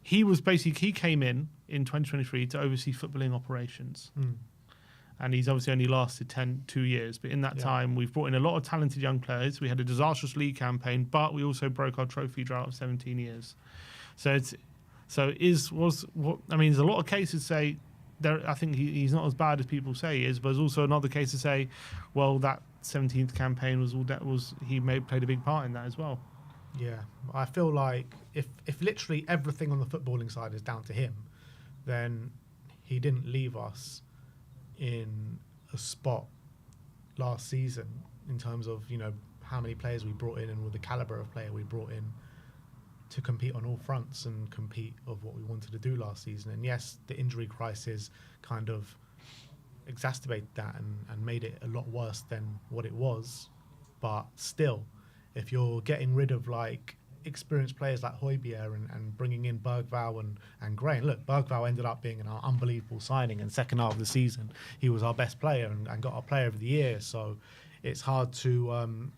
Speaker 2: he came in 2023 to oversee footballing operations. And he's obviously only lasted 2 years. But in that time, we've brought in a lot of talented young players. We had a disastrous league campaign, but we also broke our trophy drought of 17 years. There's a lot of cases say. I think he's not as bad as people say he is, but there's also another case to say, well, that 17th campaign played a big part in that as well.
Speaker 1: Yeah, I feel like if literally everything on the footballing side is down to him, then he didn't leave us in a spot last season in terms of how many players we brought in and with the caliber of player we brought in to compete on all fronts and compete of what we wanted to do last season. And yes, the injury crisis kind of exacerbated that and made it a lot worse than what it was. But still, if you're getting rid of like experienced players like Højbjerg and bringing in Bergvall and Gray, and look, Bergvall ended up being an unbelievable signing in the second half of the season. He was our best player and got our player of the year. So it's hard to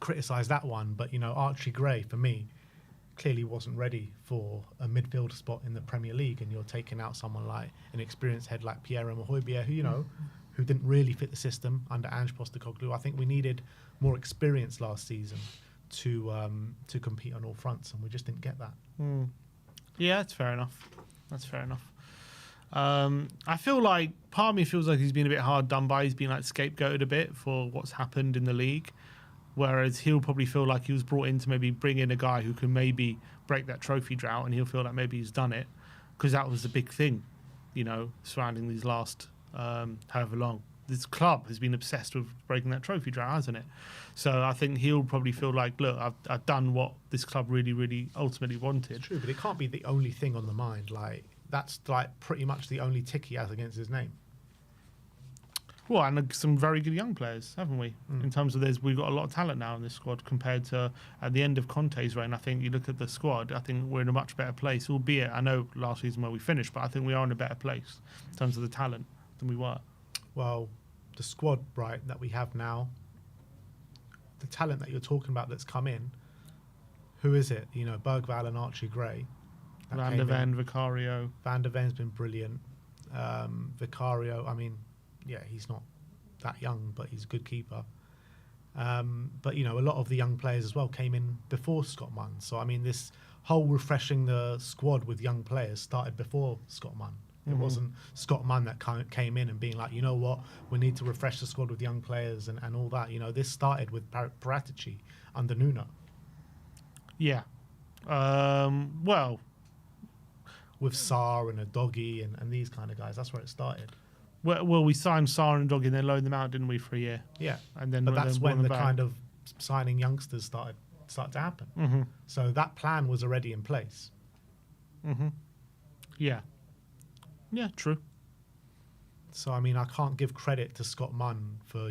Speaker 1: criticise that one. But Archie Gray, for me, clearly wasn't ready for a midfield spot in the Premier League, and you're taking out someone like an experienced head like Pierre-Emile Højbjerg, who didn't really fit the system under Ange Postecoglou. I think we needed more experience last season to compete on all fronts, and we just didn't get that.
Speaker 2: Yeah, that's fair enough. I feel like part of me feels like he's been a bit hard done by. He's been like scapegoated a bit for what's happened in the league. Whereas he'll probably feel like he was brought in to maybe bring in a guy who can maybe break that trophy drought, and he'll feel like maybe he's done it because that was the big thing, surrounding these last however long. This club has been obsessed with breaking that trophy drought, hasn't it? So I think he'll probably feel like, look, I've done what this club really, really ultimately wanted.
Speaker 1: True, but it can't be the only thing on the mind. Like that's like pretty much the only tick he has against his name.
Speaker 2: Well, and some very good young players, haven't we? In terms of we've got a lot of talent now in this squad compared to at the end of Conte's reign. I think you look at the squad, I think we're in a much better place, albeit I know last season where we finished, but I think we are in a better place in terms of the talent than we were.
Speaker 1: Well, the squad, right, that we have now, the talent that you're talking about that's come in, who is it? Bergvall and Archie Gray.
Speaker 2: Van der Ven, Vicario.
Speaker 1: Van der Ven's been brilliant. Vicario, yeah, he's not that young, but he's a good keeper. But, a lot of the young players as well came in before Scott Munn. So, this whole refreshing the squad with young players started before Scott Munn. It wasn't Scott Munn that came in and being like, you know what, we need to refresh the squad with young players and all that. This started with Paratici under Nuno. Yeah.
Speaker 2: Well.
Speaker 1: With Sarr and Udogie and these kind of guys. That's where it started.
Speaker 2: Well, we signed Sarr and Udogie and then loaned them out, didn't we, for a year?
Speaker 1: Yeah.
Speaker 2: And then
Speaker 1: but that's when the kind of signing youngsters started to happen. So that plan was already in place.
Speaker 2: Yeah. Yeah, true.
Speaker 1: So, I can't give credit to Scott Munn for,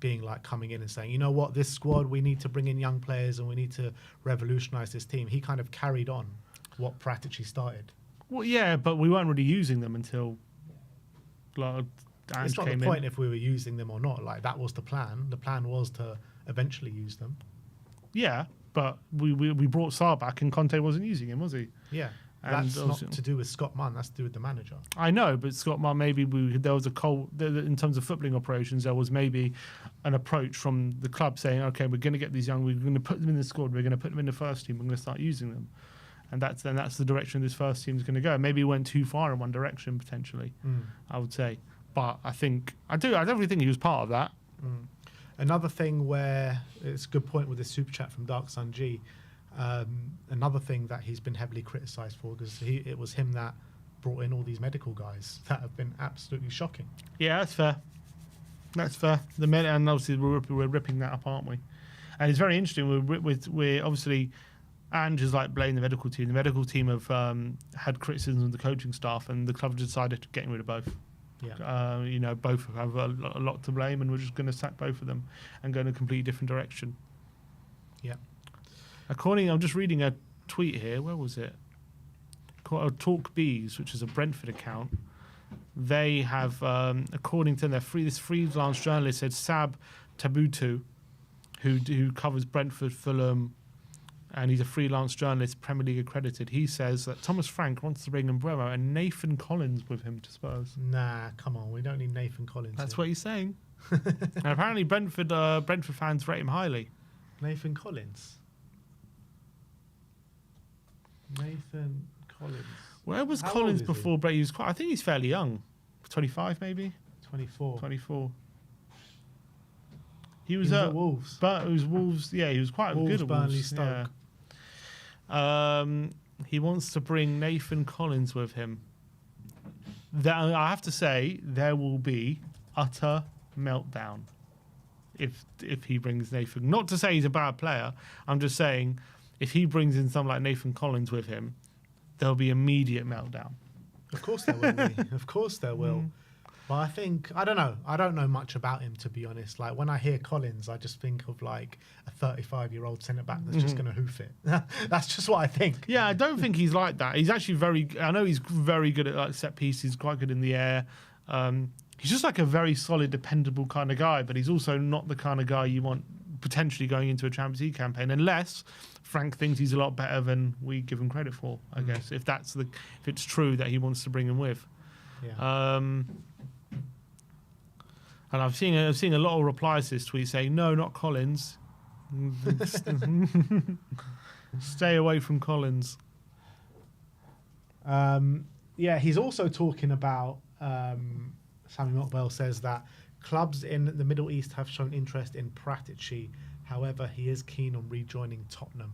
Speaker 1: being like coming in and saying, you know what, this squad, we need to bring in young players and we need to revolutionise this team. He kind of carried on what Paratici started.
Speaker 2: Well, yeah, but we weren't really using them until
Speaker 1: it's not the point if we were using them or not. Like, that was the plan. The plan was to eventually use them.
Speaker 2: Yeah, but we brought Sarr back and Conte wasn't using him, was he?
Speaker 1: Yeah. That's not to do with Scott Munn. That's to do with the manager.
Speaker 2: I know, but Scott Munn, maybe there was in terms of footballing operations, there was maybe an approach from the club saying, okay, we're going to get these young, we're going to put them in the squad, we're going to put them in the first team, we're going to start using them. And that's the direction this first team is going to go. Maybe it went too far in one direction, potentially, I would say. But I definitely think he was part of that.
Speaker 1: Another thing where it's a good point with the super chat from Dark Sun G. Another thing that he's been heavily criticised for, because it was him that brought in all these medical guys that have been absolutely shocking.
Speaker 2: Yeah, that's fair. That's fair. And obviously we're ripping that up, aren't we? And it's very interesting. We're obviously, Ange is like blaming the medical team. The medical team have had criticisms of the coaching staff, and the club decided to getting rid of both.
Speaker 1: Yeah.
Speaker 2: Both have a lot to blame, and we're just going to sack both of them and go in a completely different direction.
Speaker 1: Yeah.
Speaker 2: I'm just reading a tweet here. Where was it? Talk Bees, which is a Brentford account. They have, according to them, this freelance journalist said Sab Tabutu, who covers Brentford, Fulham, and he's a freelance journalist, Premier League accredited. He says that Thomas Frank wants to bring Romero and Nathan Collins with him to Spurs.
Speaker 1: Nah, come on, we don't need Nathan Collins.
Speaker 2: That's
Speaker 1: here.
Speaker 2: what he's saying. And apparently Brentford fans rate him highly.
Speaker 1: Nathan Collins. Nathan Collins.
Speaker 2: Where was
Speaker 1: How
Speaker 2: Collins
Speaker 1: old is
Speaker 2: before Brady? I think he's fairly young. 25 maybe?
Speaker 1: 24.
Speaker 2: 24. He was
Speaker 1: at Wolves.
Speaker 2: But it was Wolves. Yeah, he was quite
Speaker 1: Wolves,
Speaker 2: good at
Speaker 1: Burnley,
Speaker 2: Wolves.
Speaker 1: Stoke.
Speaker 2: Yeah. He wants to bring Nathan Collins with him. I have to say, there will be utter meltdown if he brings Nathan. Not to say he's a bad player. I'm just saying, if he brings in someone like Nathan Collins with him, there'll be immediate meltdown.
Speaker 1: Of course there will be. Of course there will. But I don't know. I don't know much about him, to be honest. Like, when I hear Collins, I just think of like a 35-year-old centre-back that's just going to hoof it. That's just what I think.
Speaker 2: Yeah, I don't think he's like that. He's actually I know he's very good at like set pieces, quite good in the air. He's just like a very solid, dependable kind of guy, but he's also not the kind of guy you want potentially going into a Champions League campaign, unless Frank thinks he's a lot better than we give him credit for, I guess, if it's true that he wants to bring him with.
Speaker 1: Yeah.
Speaker 2: And I've seen a lot of replies to this tweet saying, no, not Collins. Stay away from Collins.
Speaker 1: Yeah, he's also talking about, Sammy Motwell says that clubs in the Middle East have shown interest in Pratici. However, he is keen on rejoining Tottenham.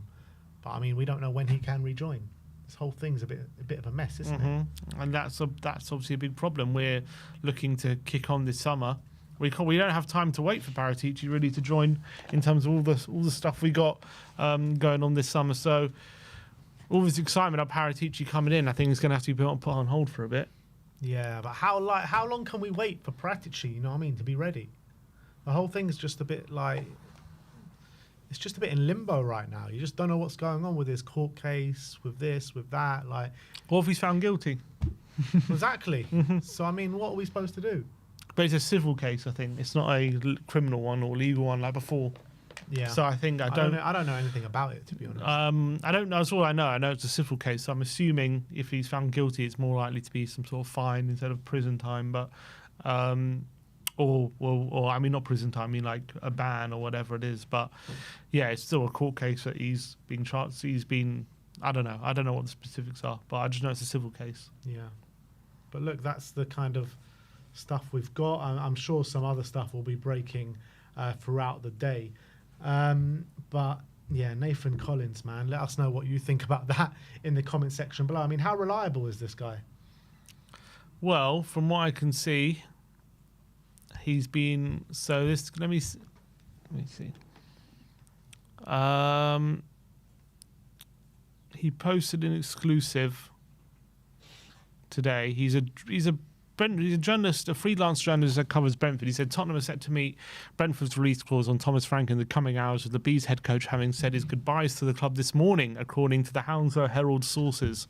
Speaker 1: But, I mean, we don't know when he can rejoin. This whole thing's a bit of a mess, isn't it?
Speaker 2: And that's obviously a big problem. We're looking to kick on this summer. We don't have time to wait for Paratici really to join in terms of all the stuff we got going on this summer. So all this excitement about Paratici coming in, I think is going to have to be put on hold for a bit.
Speaker 1: Yeah, but how long can we wait for Paratici? You know what I mean? To be ready. The whole thing's just a bit like, it's just a bit in limbo right now. You just don't know what's going on with his court case, with this, with that. Like,
Speaker 2: what if he's found guilty?
Speaker 1: Exactly. So I mean, what are we supposed to do?
Speaker 2: But it's a civil case, I think. It's not a criminal one or legal one like before.
Speaker 1: Yeah.
Speaker 2: So I think I don't
Speaker 1: know anything about it, to be honest.
Speaker 2: I don't know. That's all I know. I know it's a civil case. So I'm assuming if he's found guilty, it's more likely to be some sort of fine instead of prison time. But or I mean, not prison time. I mean like a ban or whatever it is. But yeah, it's still a court case that he's being charged. I don't know. I don't know what the specifics are, but I just know it's a civil case.
Speaker 1: Yeah. But look, that's the kind of stuff we've got. I'm sure some other stuff will be breaking throughout the day. But yeah, Nathan Collins, man, let us know what you think about that in the comment section below. I mean, how reliable is this guy?
Speaker 2: Well, from what I can see, he's been let me see. He posted an exclusive today. He's a journalist, a freelance journalist that covers Brentford. He said Tottenham are set to meet Brentford's release clause on Thomas Frank in the coming hours, with the Bees head coach having said his goodbyes to the club this morning, according to the Hounslow Herald sources.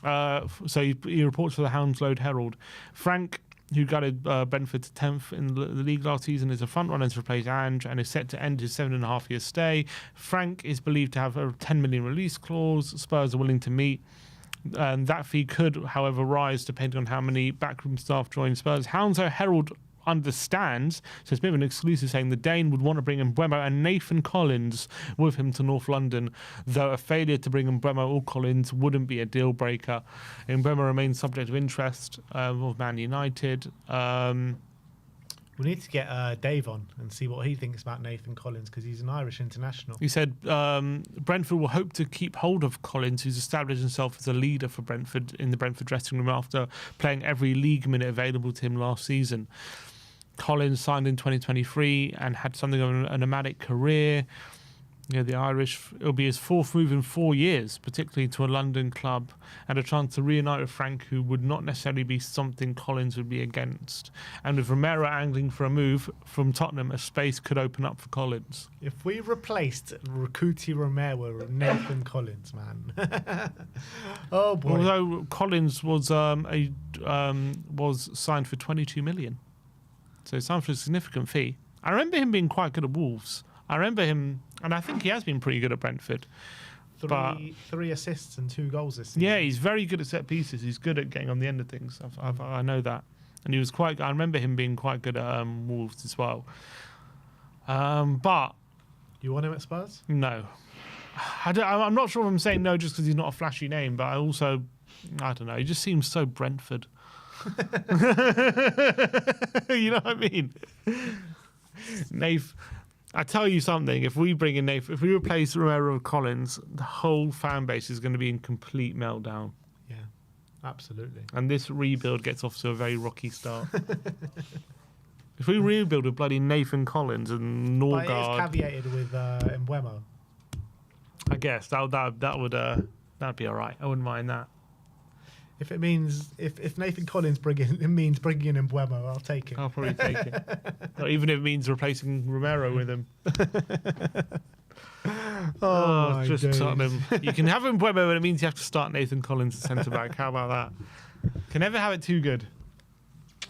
Speaker 2: So he reports for the Hounslow Herald. Frank, who guided Brentford to 10th in the league last season, is a front runner to replace Ange and is set to end his 7.5-year stay. Frank is believed to have a 10 million release clause. Spurs are willing to meet. And that fee could, however, rise depending on how many backroom staff join Spurs. Hounslow Herald understands, so it's a bit of an exclusive, saying the Dane would want to bring Mbeumo and Nathan Collins with him to North London, though a failure to bring Mbeumo or Collins wouldn't be a deal breaker. Mbeumo remains subject of interest of Man United.
Speaker 1: We need to get Dave on and see what he thinks about Nathan Collins, because he's an Irish international.
Speaker 2: He said Brentford will hope to keep hold of Collins, who's established himself as a leader for Brentford in the Brentford dressing room after playing every league minute available to him last season. Collins signed in 2023 and had something of a nomadic career. You know, the Irish, it'll be his fourth move in 4 years, particularly to a London club, and a chance to reunite with Frank, who would not necessarily be something Collins would be against. And with Romero angling for a move from Tottenham, a space could open up for Collins.
Speaker 1: If we replaced Rukuti Romero with Nathan Collins, man. Oh, boy.
Speaker 2: Although Collins was signed for 22 million. So signed for a significant fee. I remember him being quite good at Wolves. I remember him, and I think he has been pretty good at Brentford.
Speaker 1: Three assists and 2 goals this season.
Speaker 2: Yeah, he's very good at set pieces. He's good at getting on the end of things. I know that. And he was quite. I remember him being quite good at Wolves as well. But
Speaker 1: you want him at Spurs?
Speaker 2: No. I'm not sure if I'm saying no just because he's not a flashy name, but I don't know. He just seems so Brentford. You know what I mean? Nath, I tell you something. If we bring in Nath, if we replace Romero with Collins, the whole fan base is going to be in complete meltdown.
Speaker 1: Yeah, absolutely.
Speaker 2: And this rebuild gets off to a very rocky start. If we rebuild with bloody Nathan Collins and Norgard,
Speaker 1: but it is caveated with Mbeumo.
Speaker 2: I guess that'd be all right. I wouldn't mind that.
Speaker 1: If it means if Nathan Collins means bringing in Mbeumo, I'll take it.
Speaker 2: I'll probably take it. Or even if it means replacing Romero with him.
Speaker 1: Oh,
Speaker 2: just Tottenham. You can have Mbeumo, but it means you have to start Nathan Collins at centre back. How about that? Can never have it too good.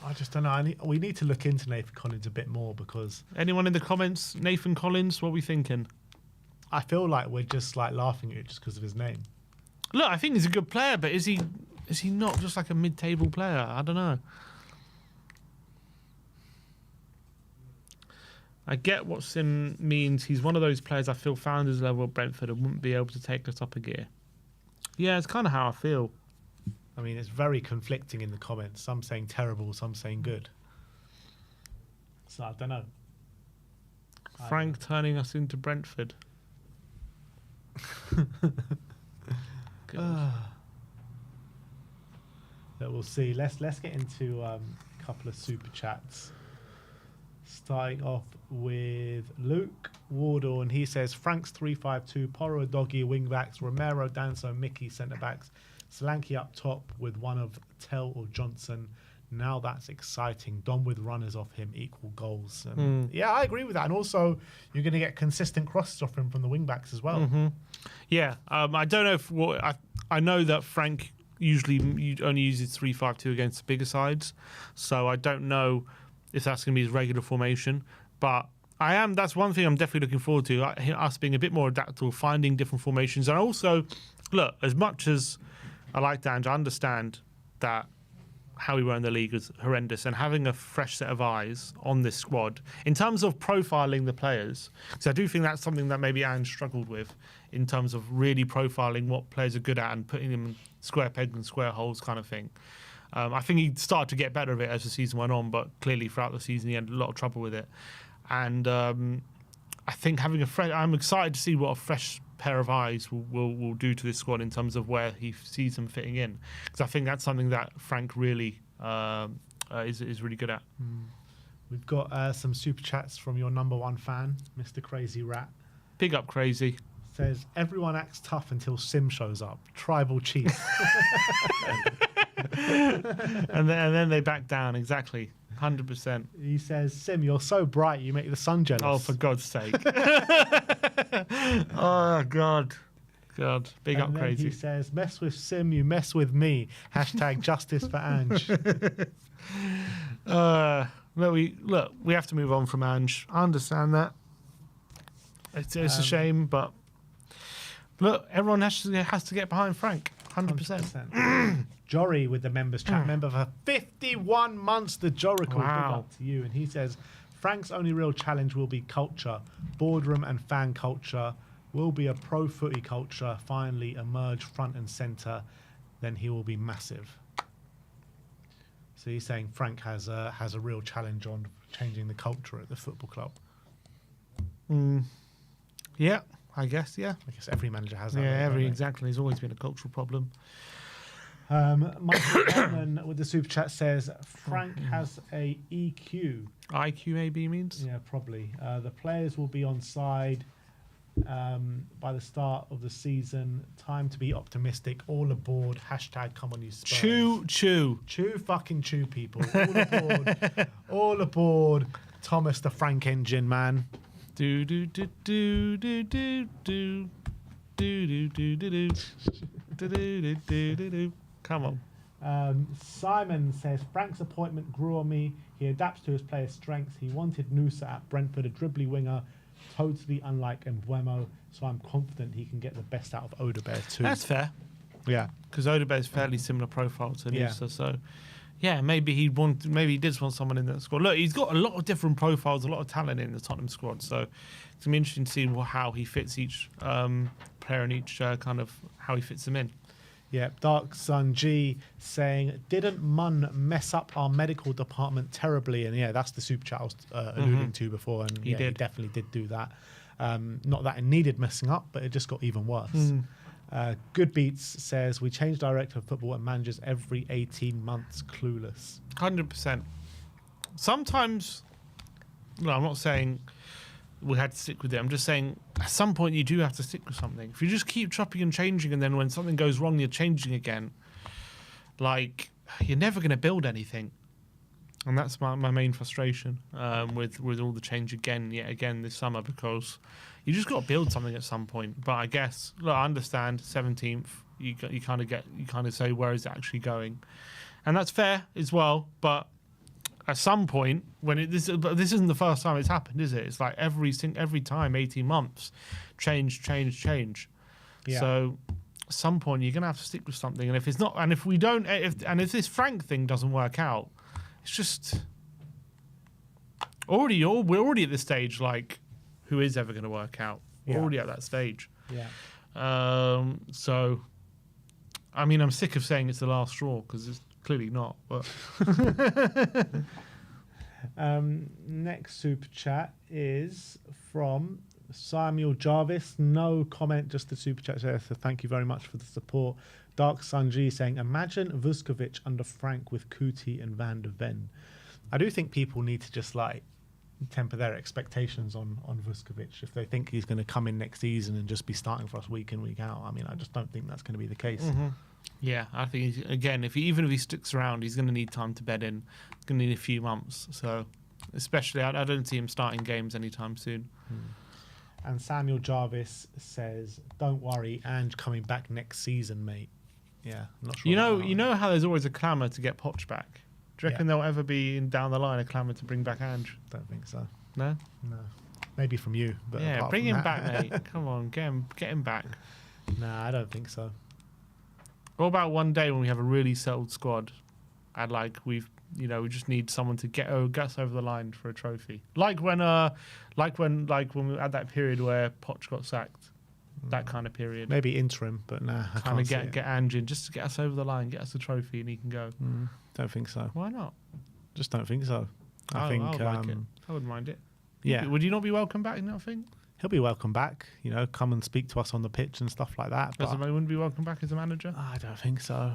Speaker 1: I just don't know. We need to look into Nathan Collins a bit more, because
Speaker 2: anyone in the comments, Nathan Collins, what are we thinking?
Speaker 1: I feel like we're just like laughing at it just because of his name.
Speaker 2: Look, I think he's a good player, but is he not just like a mid-table player? I don't know. I get what Sim means. He's one of those players I feel founders level at Brentford and wouldn't be able to take us up a gear. Yeah, it's kind of how I feel.
Speaker 1: I mean, it's very conflicting in the comments. Some saying terrible, some saying good. So I don't know.
Speaker 2: Frank turning us into Brentford.
Speaker 1: But we'll see. Let's get into a couple of super chats. Starting off with Luke Wardle, and he says Frank's 3-5-2, Porro, Doggy, wing backs, Romero, Danso, Mickey, centre backs, Solanke up top with one of Tell or Johnson. Now that's exciting. Dom with runners off him equal goals. Yeah, I agree with that. And also, you're going to get consistent crosses off him from the wing backs as well.
Speaker 2: Mm-hmm. Yeah, I don't know if I know that Frank usually only uses 3-5-2 against the bigger sides, so I don't know if that's going to be his regular formation. But that's one thing I'm definitely looking forward to, us being a bit more adaptable, finding different formations. And also, look, as much as I like Dange, I understand that how we were in the league was horrendous, and having a fresh set of eyes on this squad in terms of profiling the players, because I do think that's something that maybe Ange struggled with in terms of really profiling what players are good at and putting them in square pegs and square holes kind of thing. I think he started to get better at it as the season went on, but clearly throughout the season he had a lot of trouble with it. And I think I'm excited to see what a fresh pair of eyes will do to this squad in terms of where he sees them fitting in, because I think that's something that Frank really is really good at.
Speaker 1: We've got some super chats from your number one fan, Mr. Crazy Rat.
Speaker 2: Big up, Crazy.
Speaker 1: Says everyone acts tough until Sim shows up. Tribal chief.
Speaker 2: and then they back down. Exactly. 100%.
Speaker 1: He says, Sim, you're so bright, you make the sun jealous.
Speaker 2: Oh, for God's sake. Oh, God. Big up, Crazy.
Speaker 1: He says, mess with Sim, you mess with me. # justice for Ange.
Speaker 2: We have to move on from Ange. I understand that. It's a shame, but look, everyone has to get behind Frank. 100%.
Speaker 1: Jory with the members chat, member for 51 months, the Jorical.
Speaker 2: Wow.
Speaker 1: Big up to you. And he says, Frank's only real challenge will be culture. Boardroom and fan culture will be a pro footy culture finally emerge front and centre. Then he will be massive. So he's saying Frank has a real challenge on changing the culture at the football club.
Speaker 2: Yeah, I guess. Yeah.
Speaker 1: I guess every manager has that.
Speaker 2: Yeah,
Speaker 1: though, don't they?
Speaker 2: exactly. There's always been a cultural problem.
Speaker 1: Michael Bowman with the super chat says Frank has a EQ.
Speaker 2: IQ maybe means.
Speaker 1: Yeah, probably. The players will be on side by the start of the season. Time to be optimistic. All aboard. Hashtag come on you Spurs.
Speaker 2: Chew.
Speaker 1: Fucking chew, people. All aboard. All aboard. Thomas the Frank engine, man.
Speaker 2: Do do do do do do do do do do do do do do. Come on.
Speaker 1: Simon says Frank's appointment grew on me. He adapts to his players' strengths. He wanted Nusa at Brentford, a dribbly winger, totally unlike Mbuemo. So I'm confident he can get the best out of Odegaard too.
Speaker 2: That's fair.
Speaker 1: Yeah,
Speaker 2: Because Odegaard's fairly similar profile to
Speaker 1: Yeah.
Speaker 2: Nusa, so yeah, maybe he did want someone in that squad. Look, he's got a lot of different profiles, a lot of talent in the Tottenham squad, so it's gonna be interesting to see how he fits each player and each kind of how he fits them in.
Speaker 1: yeah. Dark Sun G saying, didn't Munn mess up our medical department terribly? And yeah, that's the super chat I was alluding to before. And
Speaker 2: He
Speaker 1: he
Speaker 2: did.
Speaker 1: definitely did do that. Not that it needed messing up, but it just got even worse. Good Beats says we change director of football and managers every 18 months. Clueless.
Speaker 2: 100%. Sometimes, no, I'm not saying we had to stick with it. I'm just saying at some point you do have to stick with something. If you just keep chopping and changing, and then when something goes wrong, you're changing again. Like, you're never going to build anything. And that's my main frustration with all the change yet again this summer, because you just got to build something at some point. But I guess, look, I understand 17th. You kind of say, where is it actually going? And that's fair as well. But at some point, this isn't the first time it's happened, is it? It's like every time, 18 months, change.
Speaker 1: Yeah.
Speaker 2: So at some point you're gonna have to stick with something. And if it's not, and if we don't, if this Frank thing doesn't work out, it's just we're already at this stage. Like, who is ever going to work out? We're
Speaker 1: Yeah.
Speaker 2: already at that stage.
Speaker 1: Yeah.
Speaker 2: So, I mean, I'm sick of saying it's the last straw because it's clearly not. But
Speaker 1: Next super chat is from Samuel Jarvis. No comment, just the super chat there. So thank you very much for the support. Dark Sanji saying, imagine Vuskovic under Frank with Kuti and Van de Ven. I do think people need to just like temper their expectations on Vuskovic. If they think he's going to come in next season and just be starting for us week in, week out, I mean, I just don't think that's going to be the case.
Speaker 2: yeah, I think again, even if he sticks around, he's going to need time to bed in. He's going to need a few months. So, especially, I don't see him starting games anytime soon.
Speaker 1: And Samuel Jarvis says, don't worry, Ange coming back next season, mate. Yeah, I'm not sure.
Speaker 2: You know how there's always a clamour to get Poch back. Do you reckon there'll ever be down the line a clamour to bring back Ange?
Speaker 1: Don't think so.
Speaker 2: No.
Speaker 1: No. Maybe from you, but
Speaker 2: Yeah,
Speaker 1: apart
Speaker 2: bring
Speaker 1: from
Speaker 2: him
Speaker 1: that-
Speaker 2: back, mate. Come on, get him back.
Speaker 1: Nah, I don't think so.
Speaker 2: What about one day when we have a really settled squad, and like we just need someone to get us over the line for a trophy, like when we had that period where Poch got sacked, that kind of period.
Speaker 1: Maybe interim, but nah, I
Speaker 2: Kind
Speaker 1: can't
Speaker 2: of
Speaker 1: see it.
Speaker 2: get Ange in just to get us over the line, get us a trophy, and he can go.
Speaker 1: Don't think so.
Speaker 2: Why not?
Speaker 1: Just don't think so. I
Speaker 2: I
Speaker 1: think,
Speaker 2: would like it. I wouldn't mind it.
Speaker 1: yeah,
Speaker 2: Would you not be welcome back in that thing?
Speaker 1: he'll be welcome back. You know, come and speak to us on the pitch and stuff like that. But
Speaker 2: Wouldn't be welcome back as a manager.
Speaker 1: I don't think so.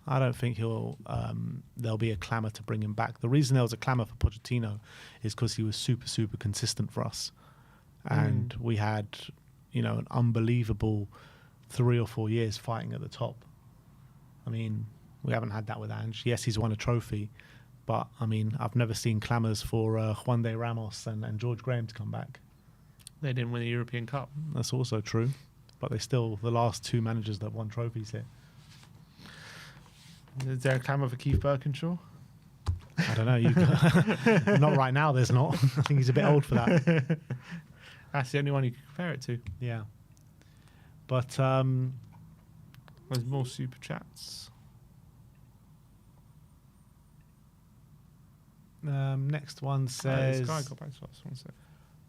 Speaker 1: I don't think there'll be a clamour to bring him back. The reason there was a clamour for Pochettino is because he was super, super consistent for us. And we had, an unbelievable 3 or 4 years fighting at the top. I mean, we haven't had that with Ange. Yes, he's won a trophy. But, I mean, I've never seen clamours for Juan de Ramos and George Graham to come back.
Speaker 2: They didn't win the European Cup.
Speaker 1: That's also true. But they're still the last 2 managers that won trophies here.
Speaker 2: Is there a clamour for Keith Birkinshaw?
Speaker 1: I don't know. Not right now, there's not. I think he's a bit old for that.
Speaker 2: That's the only one you can compare it to.
Speaker 1: Yeah. But
Speaker 2: There's more super chats.
Speaker 1: next one says,
Speaker 2: This guy got back to us. One sec.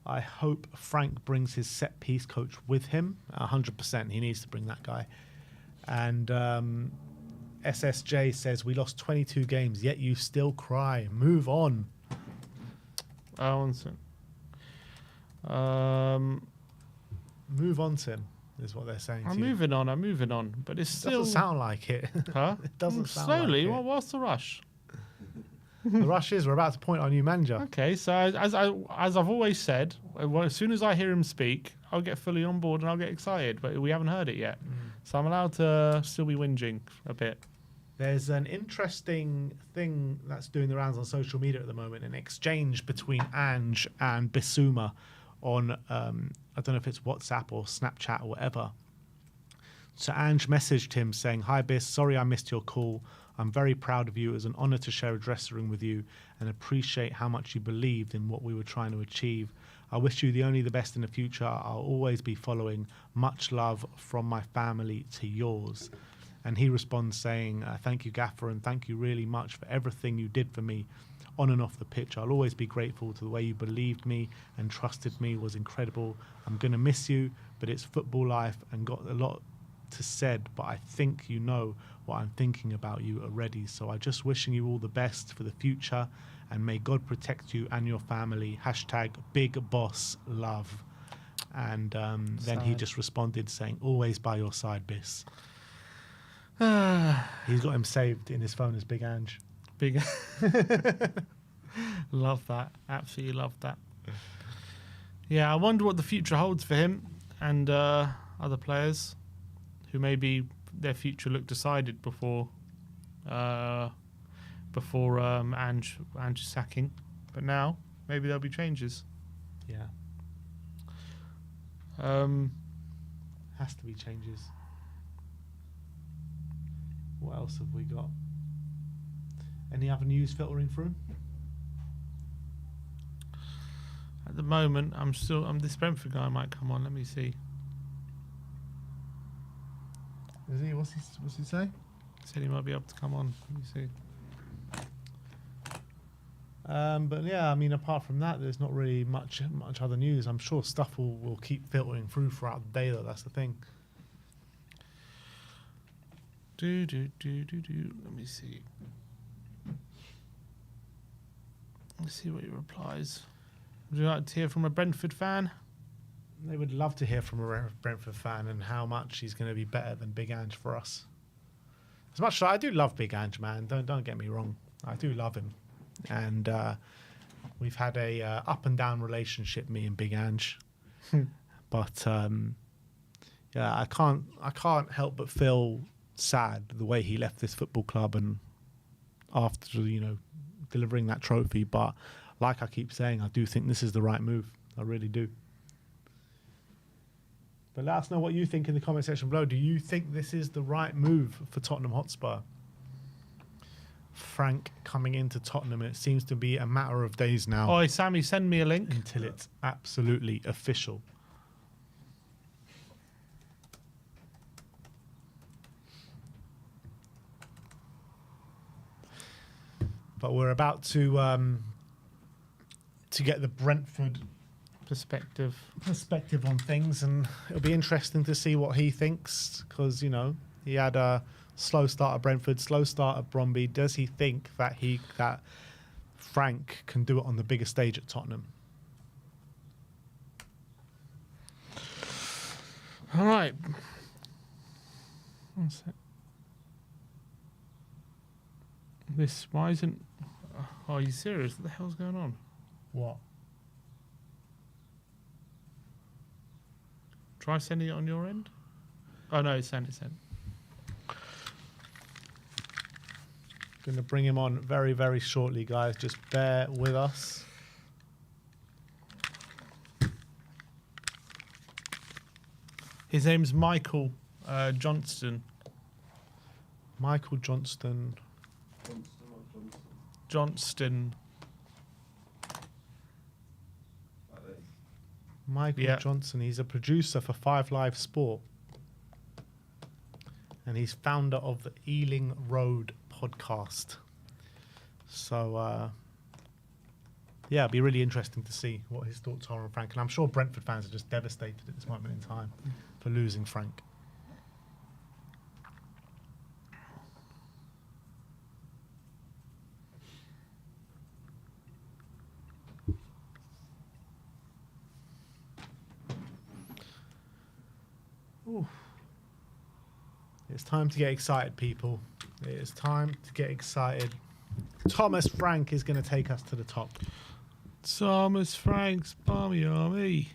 Speaker 1: I hope Frank brings his set piece coach with him. 100%. He needs to bring that guy. And SSJ says, we lost 22 games, yet you still cry. Move on.
Speaker 2: One second.
Speaker 1: Move on, Tim, is what they're saying.
Speaker 2: I'm moving on, but it's still
Speaker 1: doesn't sound like it.
Speaker 2: Huh?
Speaker 1: It doesn't sound
Speaker 2: slowly.
Speaker 1: like it.
Speaker 2: What's the rush?
Speaker 1: The rush is we're about to appoint our new manager.
Speaker 2: Okay, so as I've always said, as soon as I hear him speak, I'll get fully on board and I'll get excited. But we haven't heard it yet, so I'm allowed to still be whinging a bit.
Speaker 1: There's an interesting thing that's doing the rounds on social media at the moment, an exchange between Ange and Bissouma on, I don't know if it's WhatsApp or Snapchat or whatever. So Ange messaged him saying, "Hi Bis, sorry I missed your call. I'm very proud of you. It was an honour to share a dressing room with you and appreciate how much you believed in what we were trying to achieve. I wish you the best in the future. I'll always be following. Much love from my family to yours." And he responds saying, "Thank you, Gaffer, and thank you really much for everything you did for me on and off the pitch. I'll always be grateful to the way you believed me and trusted me was incredible. I'm going to miss you, but it's football life and got a lot to said, but I think you know what I'm thinking about you already. So I just wishing you all the best for the future and may God protect you and your family. Hashtag big boss love." And then he just responded saying, "Always by your side, Bis." He's got him saved in his phone as Big Ange.
Speaker 2: Big. Love that. Absolutely love that. Yeah, I wonder what the future holds for him and other players who maybe their future looked decided before Ange sacking, but now maybe there'll be changes.
Speaker 1: Yeah. Has to be changes. What else have we got? Any other news filtering through?
Speaker 2: At the moment, this Brentford guy might come on. Let me see.
Speaker 1: Is he? What's he say?
Speaker 2: Said he might be able to come on. Let me see.
Speaker 1: But yeah, I mean, apart from that, there's not really much other news. I'm sure stuff will keep filtering through throughout the day, though. That's the thing.
Speaker 2: Let me see. Let's see what he replies. Would you like to hear from a Brentford fan?
Speaker 1: They would love to hear from a Brentford fan and how much he's going to be better than Big Ange for us. As much as I do love Big Ange, man, don't get me wrong, I do love him, and we've had a up and down relationship, me and Big Ange. But yeah, I can't help but feel sad the way he left this football club and after delivering that trophy. But like I keep saying, I do think this is the right move. I really do. But let us know what you think in the comment section below. Do you think this is the right move for Tottenham Hotspur? Frank coming into Tottenham, and it seems to be a matter of days now.
Speaker 2: Oh, Sammy, send me a link.
Speaker 1: Until it's absolutely official. But we're about to get the Brentford
Speaker 2: perspective
Speaker 1: on things, and it'll be interesting to see what he thinks, because he had a slow start at Brentford, slow start at Bromby. Does he think that Frank can do it on the bigger stage at Tottenham?
Speaker 2: All right. One sec. Why isn't... Oh, are you serious? What the hell's going on?
Speaker 1: What?
Speaker 2: Try sending it on your end. Oh, no, it's sent.
Speaker 1: Going to bring him on very, very shortly, guys. Just bear with us.
Speaker 2: His name's Michael Johnston.
Speaker 1: Michael Johnston.
Speaker 2: Johnston.
Speaker 1: Michael Johnson. He's a producer for 5 Live Sport. And he's founder of the Ealing Road podcast. So, yeah, it'll be really interesting to see what his thoughts are on Frank. And I'm sure Brentford fans are just devastated at this moment in time for losing Frank. Ooh. It's time to get excited, people. It is time to get excited. Thomas Frank is going to take us to the top.
Speaker 2: Thomas Frank's Barmy Army.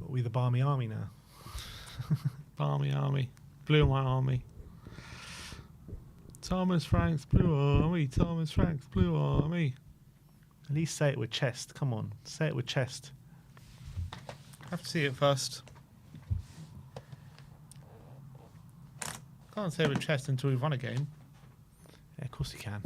Speaker 1: Are we the Barmy Army now?
Speaker 2: Barmy Army. Blue and White Army. Thomas Frank's Blue Army. Thomas Frank's Blue Army.
Speaker 1: At least say it with chest. Come on. Say it with chest.
Speaker 2: I have to see it first. Can't say it with chest until we've won a game.
Speaker 1: Yeah, of course you can.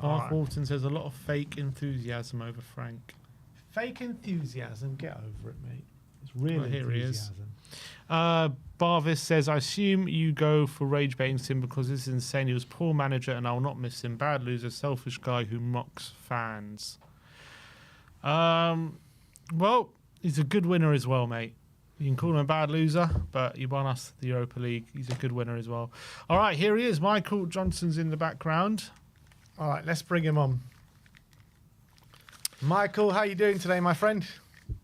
Speaker 2: Mark Walton says a lot of fake enthusiasm over Frank.
Speaker 1: Fake enthusiasm, get over it, mate. It's real
Speaker 2: Here
Speaker 1: enthusiasm.
Speaker 2: he is. Barvis says, I assume you go for rage baiting him because this is insane. He was poor manager and I will not miss him. Bad loser, selfish guy who mocks fans. Well, he's a good winner as well, mate. You can call him a bad loser, but he won us the Europa League. He's a good winner as well. All right, here he is. Michael Johnson's in the background.
Speaker 1: All right, let's bring him on. Michael, how are you doing today, my friend?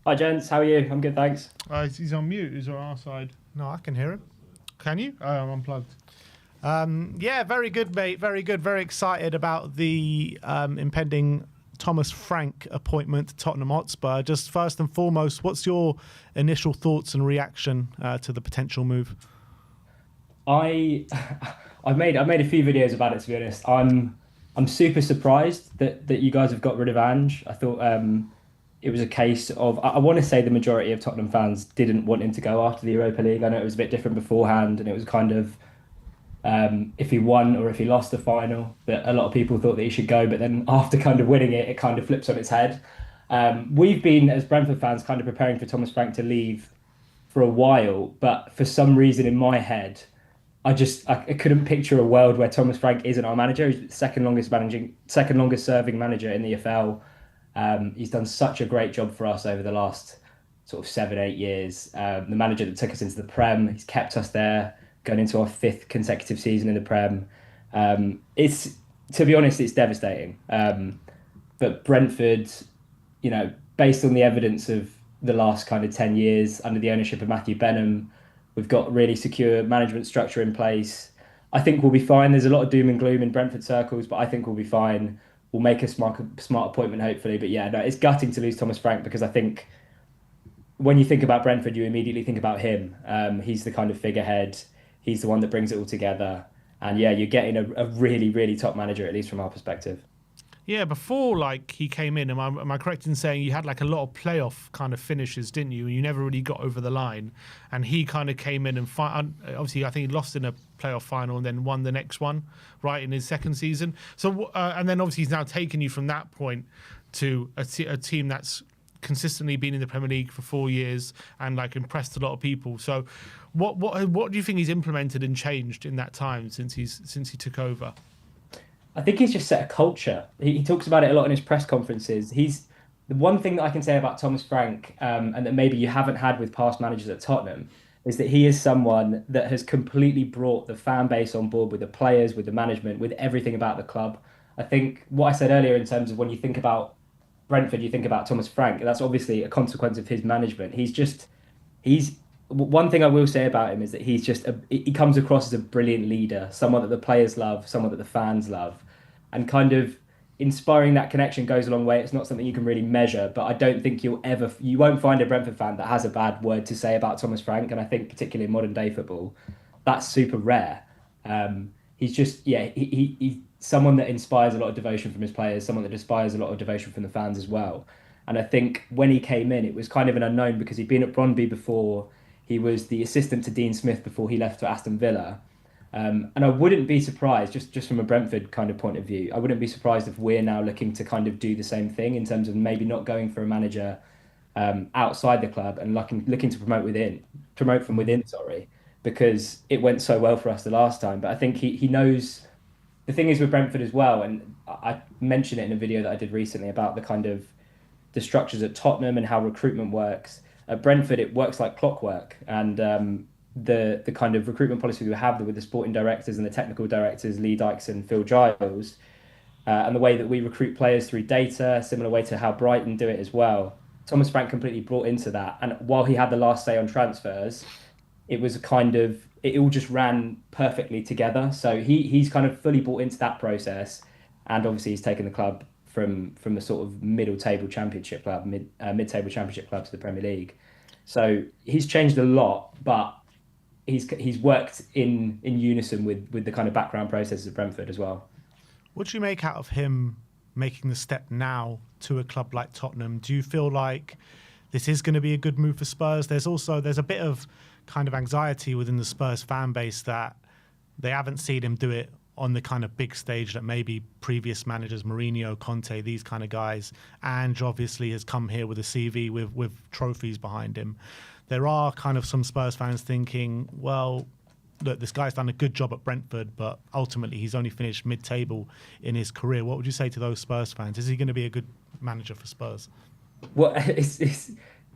Speaker 3: Hi, gents. How are you? I'm good, thanks.
Speaker 2: He's on mute. He's on our side.
Speaker 1: No, I can hear him.
Speaker 2: Can you? Oh, I'm unplugged.
Speaker 1: Yeah, very good, mate. Very good. Very excited about the impending Thomas Frank appointment to Tottenham Hotspur. Just first and foremost, what's your initial thoughts and reaction to the potential move?
Speaker 3: I've made a few videos about it, to be honest. I'm super surprised that you guys have got rid of Ange. I thought it was a case of, I want to say the majority of Tottenham fans didn't want him to go after the Europa League. I know it was a bit different beforehand, and it was kind of if he won or if he lost the final, that a lot of people thought that he should go. But then after kind of winning it, it kind of flips on its head. We've been, as Brentford fans, kind of preparing for Thomas Frank to leave for a while. But for some reason in my head, I couldn't picture a world where Thomas Frank isn't our manager. He's the second longest serving manager in the EFL. He's done such a great job for us over the last sort of 7-8 years. The manager that took us into the Prem, he's kept us there, going into our 5th consecutive season in the Prem. It's, to be honest, it's devastating. But Brentford, based on the evidence of the last kind of 10 years under the ownership of Matthew Benham, we've got really secure management structure in place. I think we'll be fine. There's a lot of doom and gloom in Brentford circles, but I think we'll be fine. We'll make a smart appointment, hopefully. But yeah, no, it's gutting to lose Thomas Frank because I think when you think about Brentford, you immediately think about him. He's the kind of figurehead. He's the one that brings it all together. And yeah, you're getting a really, really top manager, at least from our perspective.
Speaker 2: Yeah, before he came in, am I correct in saying you had a lot of playoff kind of finishes, didn't you? And you never really got over the line. And he kind of came in and obviously I think he lost in a playoff final and then won the next one, right, in his second season. So and then obviously he's now taken you from that point to a team that's consistently been in the Premier League for 4 years and impressed a lot of people. So what do you think he's implemented and changed in that time since he took over?
Speaker 3: I think he's just set a culture. He talks about it a lot in his press conferences. The one thing that I can say about Thomas Frank, and that maybe you haven't had with past managers at Tottenham, is that he is someone that has completely brought the fan base on board with the players, with the management, with everything about the club. I think what I said earlier in terms of when you think about Brentford, you think about Thomas Frank. That's obviously a consequence of his management. One thing I will say about him is that he comes across as a brilliant leader, someone that the players love, someone that the fans love, and kind of inspiring that connection goes a long way. It's not something you can really measure, but I don't think you won't find a Brentford fan that has a bad word to say about Thomas Frank. And I think particularly in modern day football, that's super rare. He's just, he's someone that inspires a lot of devotion from his players, someone that inspires a lot of devotion from the fans as well. And I think when he came in, it was kind of an unknown because he'd been at Brøndby before. He was the assistant to Dean Smith before he left for Aston Villa. And I wouldn't be surprised, just from a Brentford kind of point of view, I wouldn't be surprised if we're now looking to kind of do the same thing in terms of maybe not going for a manager outside the club and looking to promote from within, because it went so well for us the last time. But I think he knows. The thing is with Brentford as well, and I mentioned it in a video that I did recently about the kind of the structures at Tottenham and how recruitment works. At Brentford, it works like clockwork, and the kind of recruitment policy we have with the sporting directors and the technical directors, Lee Dykes and Phil Giles, and the way that we recruit players through data, similar way to how Brighton do it as well. Thomas Frank completely brought into that. And while he had the last say on transfers, it was kind of it all just ran perfectly together. So he's kind of fully bought into that process, and obviously he's taken the club from a sort of middle table championship club, mid table championship club to the Premier League. So he's changed a lot, but he's worked in unison with the kind of background processes of Brentford as well.
Speaker 1: What do you make out of him making the step now to a club like Tottenham? Do you feel like this is going to be a good move for Spurs? There's a bit of kind of anxiety within the Spurs fan base that they haven't seen him do it on the kind of big stage that maybe previous managers, Mourinho, Conte, these kind of guys. Ange obviously has come here with a CV with trophies behind him. There are kind of some Spurs fans thinking, well, look, this guy's done a good job at Brentford, but ultimately he's only finished mid-table in his career. What would you say to those Spurs fans? Is he going to be a good manager for Spurs?
Speaker 3: Well,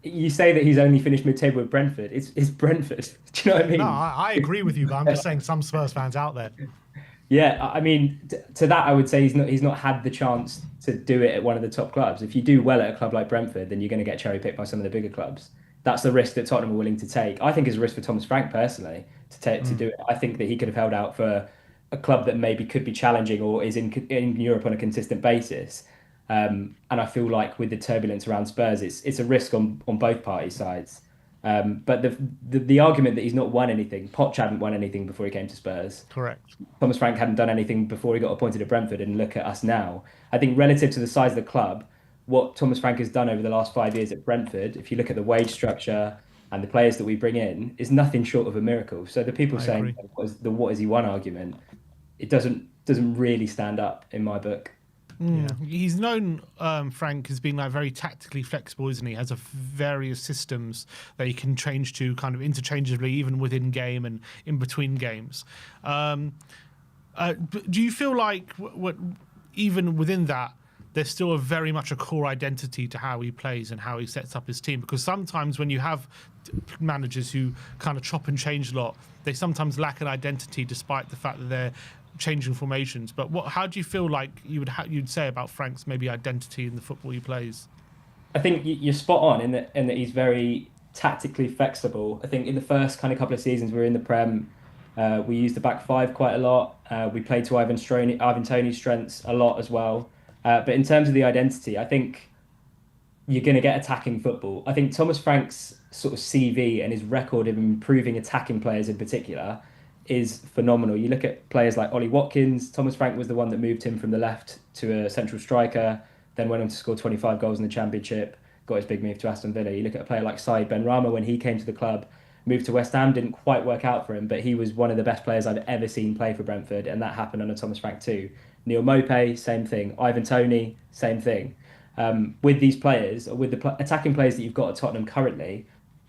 Speaker 3: you say that he's only finished mid-table with Brentford. It's Brentford. Do you know what I mean?
Speaker 1: No, I agree with you, but I'm just saying some Spurs fans out there.
Speaker 3: Yeah, I mean, to that I would say he's not had the chance to do it at one of the top clubs. If you do well at a club like Brentford, then you're going to get cherry picked by some of the bigger clubs. That's the risk that Tottenham are willing to take. I think it's a risk for Thomas Frank personally to do it. I think that he could have held out for a club that maybe could be challenging or is in Europe on a consistent basis. And I feel like with the turbulence around Spurs, it's a risk on both parties' sides. But the argument that he's not won anything, Poch hadn't won anything before he came to Spurs.
Speaker 1: Correct.
Speaker 3: Thomas Frank hadn't done anything before he got appointed at Brentford, and look at us now. I think relative to the size of the club, what Thomas Frank has done over the last 5 years at Brentford, if you look at the wage structure and the players that we bring in, is nothing short of a miracle. So the people saying what is he won argument, it doesn't really stand up in my book.
Speaker 2: Yeah. He's known, Frank, as being like very tactically flexible, isn't he? Has a various systems that he can change to kind of interchangeably, even within game and in between games. Do you feel like even within that, there's still very much a core identity to how he plays and how he sets up his team? Because sometimes when you have managers who kind of chop and change a lot, they sometimes lack an identity despite the fact that they're changing formations. But how do you feel like you'd say about Frank's maybe identity in the football he plays?
Speaker 3: I think you're spot on in that he's very tactically flexible. I think in the first kind of couple of seasons we were in the Prem, we used the back five quite a lot. We played to Ivan Toney's strengths a lot as well. But in terms of the identity, I think you're going to get attacking football. I think Thomas Frank's sort of CV and his record of improving attacking players in particular is phenomenal. You look at players like Ollie Watkins. Thomas Frank was the one that moved him from the left to a central striker, then went on to score 25 goals in the Championship, got his big move to Aston Villa. You look at a player like Saïd Benrahma when he came to the club, moved to West Ham, didn't quite work out for him, but he was one of the best players I've ever seen play for Brentford, and that happened under Thomas Frank too. Neil Maupay, same thing. Ivan Toney, same thing. With these players, or with the attacking players that you've got at Tottenham currently,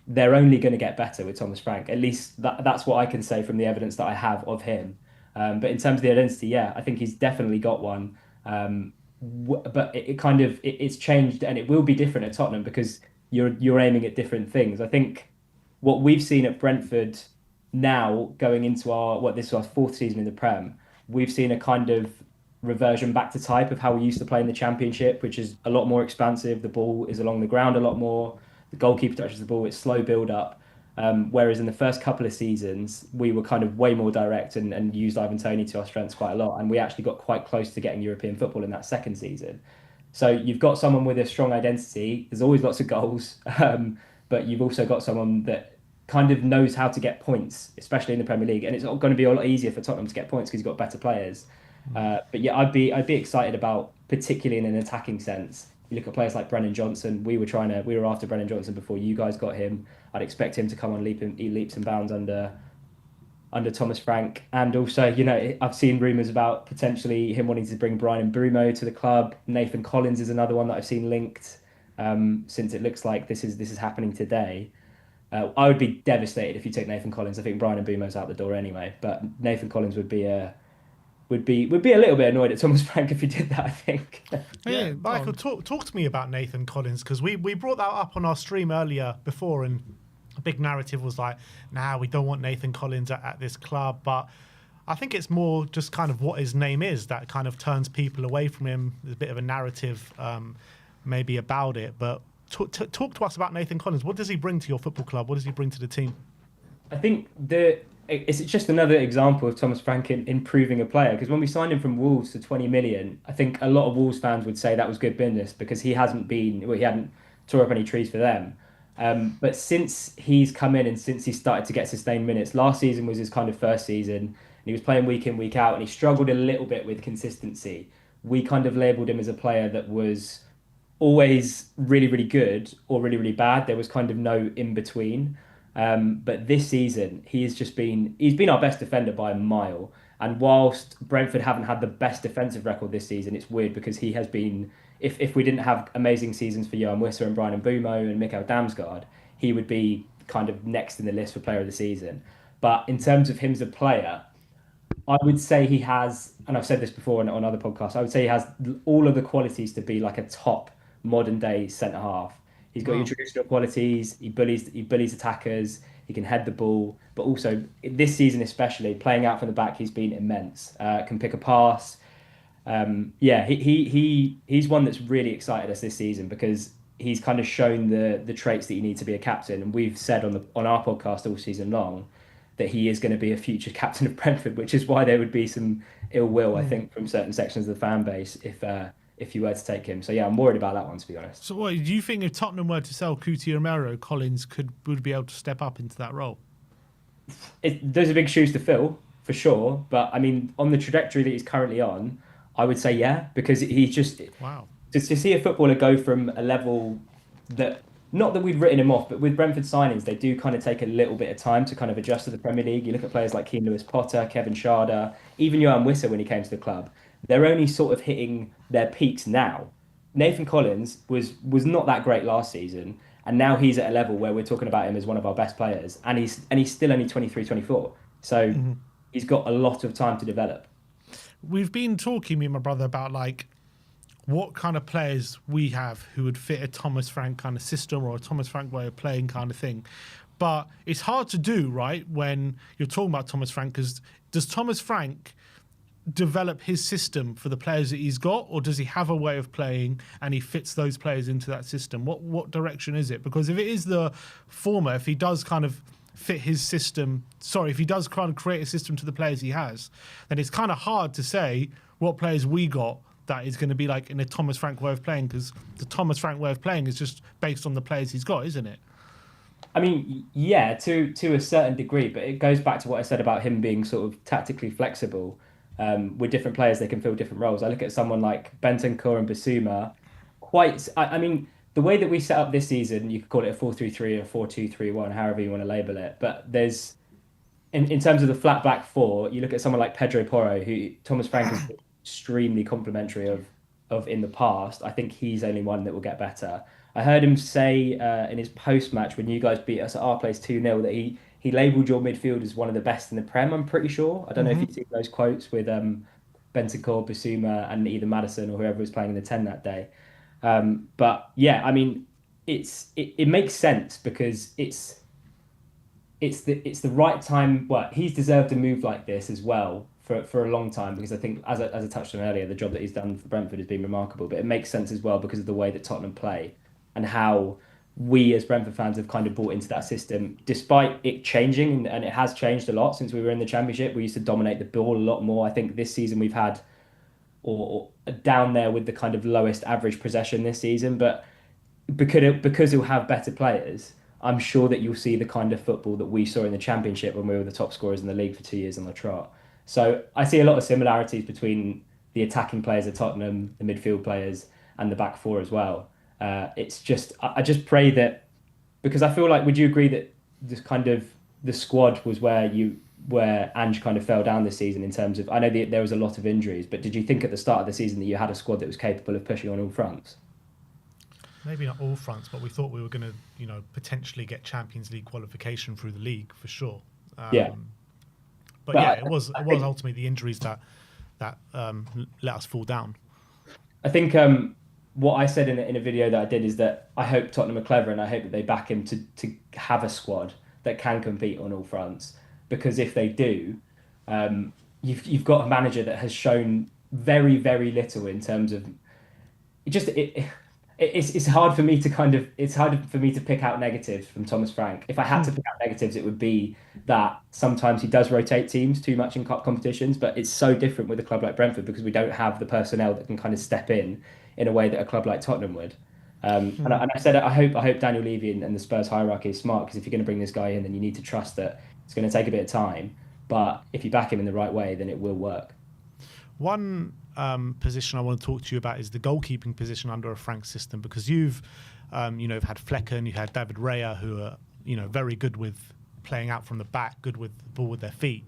Speaker 3: they're only going to get better with Thomas Frank. At least that's what I can say from the evidence that I have of him. But in terms of the identity, yeah, I think he's definitely got one. But it's changed, and it will be different at Tottenham because you're aiming at different things. I think what we've seen at Brentford now, going into this is our fourth season in the Prem, we've seen a kind of reversion back to type of how we used to play in the Championship, which is a lot more expansive. The ball is along the ground a lot more. The goalkeeper touches the ball. It's slow build up. Whereas in the first couple of seasons, we were kind of way more direct and used Ivan Toney to our strengths quite a lot. And we actually got quite close to getting European football in that second season. So you've got someone with a strong identity. There's always lots of goals. But you've also got someone that kind of knows how to get points, especially in the Premier League. And it's going to be a lot easier for Tottenham to get points because he's got better players. But yeah, I'd be excited about, particularly in an attacking sense. You look at players like Brennan Johnson. We were after Brennan Johnson before you guys got him. I'd expect him to come on leaps and bounds under Thomas Frank. And also, I've seen rumours about potentially him wanting to bring Brian Mbeumo to the club. Nathan Collins is another one that I've seen linked. Since it looks like this is happening today. I would be devastated if you took Nathan Collins. I think Brian Mbeumo's out the door anyway. But Nathan Collins would be a little bit annoyed at Thomas Frank if he did that, I think.
Speaker 1: Yeah, Michael, talk to me about Nathan Collins, because we brought that up on our stream earlier before, and a big narrative was like, we don't want Nathan Collins at this club. But I think it's more just kind of what his name is that kind of turns people away from him. There's a bit of a narrative maybe about it. But talk to us about Nathan Collins. What does he bring to your football club? What does he bring to the team?
Speaker 3: I think it's just another example of Thomas Frank improving a player, because when we signed him from Wolves for 20 million, I think a lot of Wolves fans would say that was good business because he hadn't tore up any trees for them. But since he's come in and since he started to get sustained minutes, last season was his kind of first season, and he was playing week in, week out, and he struggled a little bit with consistency. We kind of labelled him as a player that was always really, really good or really, really bad. There was kind of no in between. But this season, he's been our best defender by a mile. And whilst Brentford haven't had the best defensive record this season, it's weird because he has been. If we didn't have amazing seasons for Johan Wissa and Brian Mbeumo and Mikael Damsgaard, he would be kind of next in the list for player of the season. But in terms of him as a player, I would say he has, and I've said this before on other podcasts, I would say he has all of the qualities to be like a top modern day centre half. He's got your traditional qualities. He bullies attackers. He can head the ball, but also this season especially, playing out from the back, he's been immense. Can pick a pass. He's one that's really excited us this season because he's kind of shown the traits that you need to be a captain. And we've said on our podcast all season long that he is going to be a future captain of Brentford, which is why there would be some ill will, I think, from certain sections of the fan base if you were to take him. So yeah, I'm worried about that one, to be honest.
Speaker 2: So what do you think if Tottenham were to sell Kuti Romero, Collins would be able to step up into that role?
Speaker 3: Those are big shoes to fill, for sure. But I mean, on the trajectory that he's currently on, I would say yeah, because he's just
Speaker 2: wow.
Speaker 3: To see a footballer go from a level that, not that we've written him off, but with Brentford signings, they do kind of take a little bit of time to kind of adjust to the Premier League. You look at players like Keane Lewis-Potter, Kevin Schade, even Johan Wissa when he came to the club. They're only sort of hitting their peaks now. Nathan Collins was not that great last season, and now he's at a level where we're talking about him as one of our best players, and he's still only 23, 24. So he's got a lot of time to develop.
Speaker 2: We've been talking, me and my brother, about like what kind of players we have who would fit a Thomas Frank kind of system or a Thomas Frank way of playing kind of thing. But it's hard to do, right, when you're talking about Thomas Frank, because does Thomas Frank develop his system for the players that he's got, or does he have a way of playing and he fits those players into that system? What direction is it? Because if it is the former, if he does kind of fit his system, if he does kind of create a system to the players he has, then it's kind of hard to say what players we got that is going to be like in a Thomas Frank way of playing, because the Thomas Frank way of playing is just based on the players he's got, isn't it?
Speaker 3: I mean, yeah, to a certain degree, but it goes back to what I said about him being sort of tactically flexible. With different players, they can fill different roles. I look at someone like Bentancur and Basuma. I mean, the way that we set up this season, you could call it a 4-3-3 or 4-2-3-1, however you want to label it. But there's, in terms of the flat back four, you look at someone like Pedro Porro, who Thomas Frank is extremely complimentary of in the past. I think he's only one that will get better. I heard him say in his post-match when you guys beat us at our place 2-0 that he labelled your midfield as one of the best in the Prem, I'm pretty sure. I don't know if you've seen those quotes with Bentancur, Basuma, and either Maddison or whoever was playing in the 10 that day. But yeah, I mean, it makes sense because it's the right time. Well, he's deserved a move like this as well for a long time, because I think, as I touched on earlier, the job that he's done for Brentford has been remarkable. But it makes sense as well because of the way that Tottenham play and how we as Brentford fans have kind of bought into that system, despite it changing, and it has changed a lot since we were in the Championship. We used to dominate the ball a lot more. I think this season we've had or down there with the kind of lowest average possession this season, but because he'll have better players, I'm sure that you'll see the kind of football that we saw in the Championship when we were the top scorers in the league for 2 years on the trot. So I see a lot of similarities between the attacking players at Tottenham, the midfield players, and the back four as well. It's just, I just pray that, because I feel like, would you agree that this kind of the squad was where Ange kind of fell down this season in terms of, I know there was a lot of injuries, but did you think at the start of the season that you had a squad that was capable of pushing on all fronts?
Speaker 1: Maybe not all fronts, but we thought we were going to, potentially get Champions League qualification through the league for sure. But yeah, it was ultimately the injuries that let us fall down.
Speaker 3: I think what I said in a video that I did is that I hope Tottenham are clever, and I hope that they back him to have a squad that can compete on all fronts. Because if they do, you've got a manager that has shown very, very little in terms of it just it's hard for me to pick out negatives from Thomas Frank. If I had to pick out negatives, it would be that sometimes he does rotate teams too much in cup competitions, but it's so different with a club like Brentford because we don't have the personnel that can kind of step in a way that a club like Tottenham would. And I said I hope Daniel Levy and the Spurs hierarchy is smart because if you're going to bring this guy in, then you need to trust that it's going to take a bit of time, but if you back him in the right way, then it will work.
Speaker 1: One position I want to talk to you about is the goalkeeping position under a Frank system, because you've had Flecken, you had David Raya, who are very good with playing out from the back, good with the ball with their feet.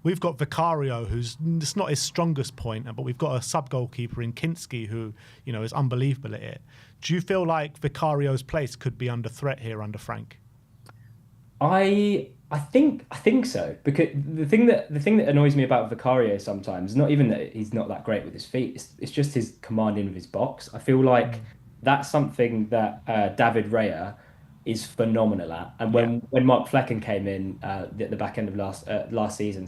Speaker 1: We've got Vicario, who's it's not his strongest point, but we've got a sub goalkeeper in Kinski who is unbelievable at it. Do you feel like Vicario's place could be under threat here under Frank?
Speaker 3: I think so, because the thing that annoys me about Vicario sometimes is not even that he's not that great with his feet. It's just his commanding of his box. I feel like that's something that David Raya is phenomenal at. And when Mark Flecken came in at the back end of last season,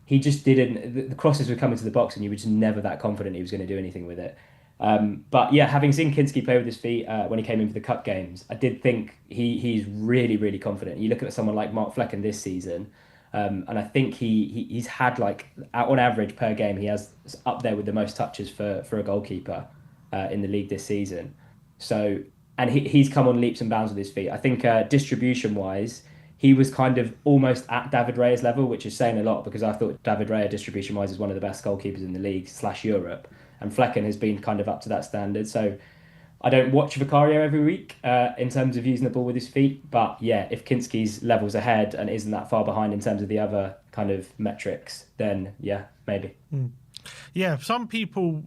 Speaker 3: he just didn't. The crosses would come into the box, and you were just never that confident he was going to do anything with it. But yeah, having seen Kinski play with his feet when he came in for the cup games, I did think he's really, really confident. You look at someone like Mark Flecken this season, and I think he's had on average per game, he has up there with the most touches for a goalkeeper in the league this season. So, and he's come on leaps and bounds with his feet. I think distribution wise, he was kind of almost at David Raya's level, which is saying a lot because I thought David Raya distribution wise is one of the best goalkeepers in the league / Europe. And Flecken has been kind of up to that standard. So I don't watch Vicario every week in terms of using the ball with his feet. But yeah, if Kinski's levels ahead and isn't that far behind in terms of the other kind of metrics, then yeah, maybe.
Speaker 2: Yeah, some people...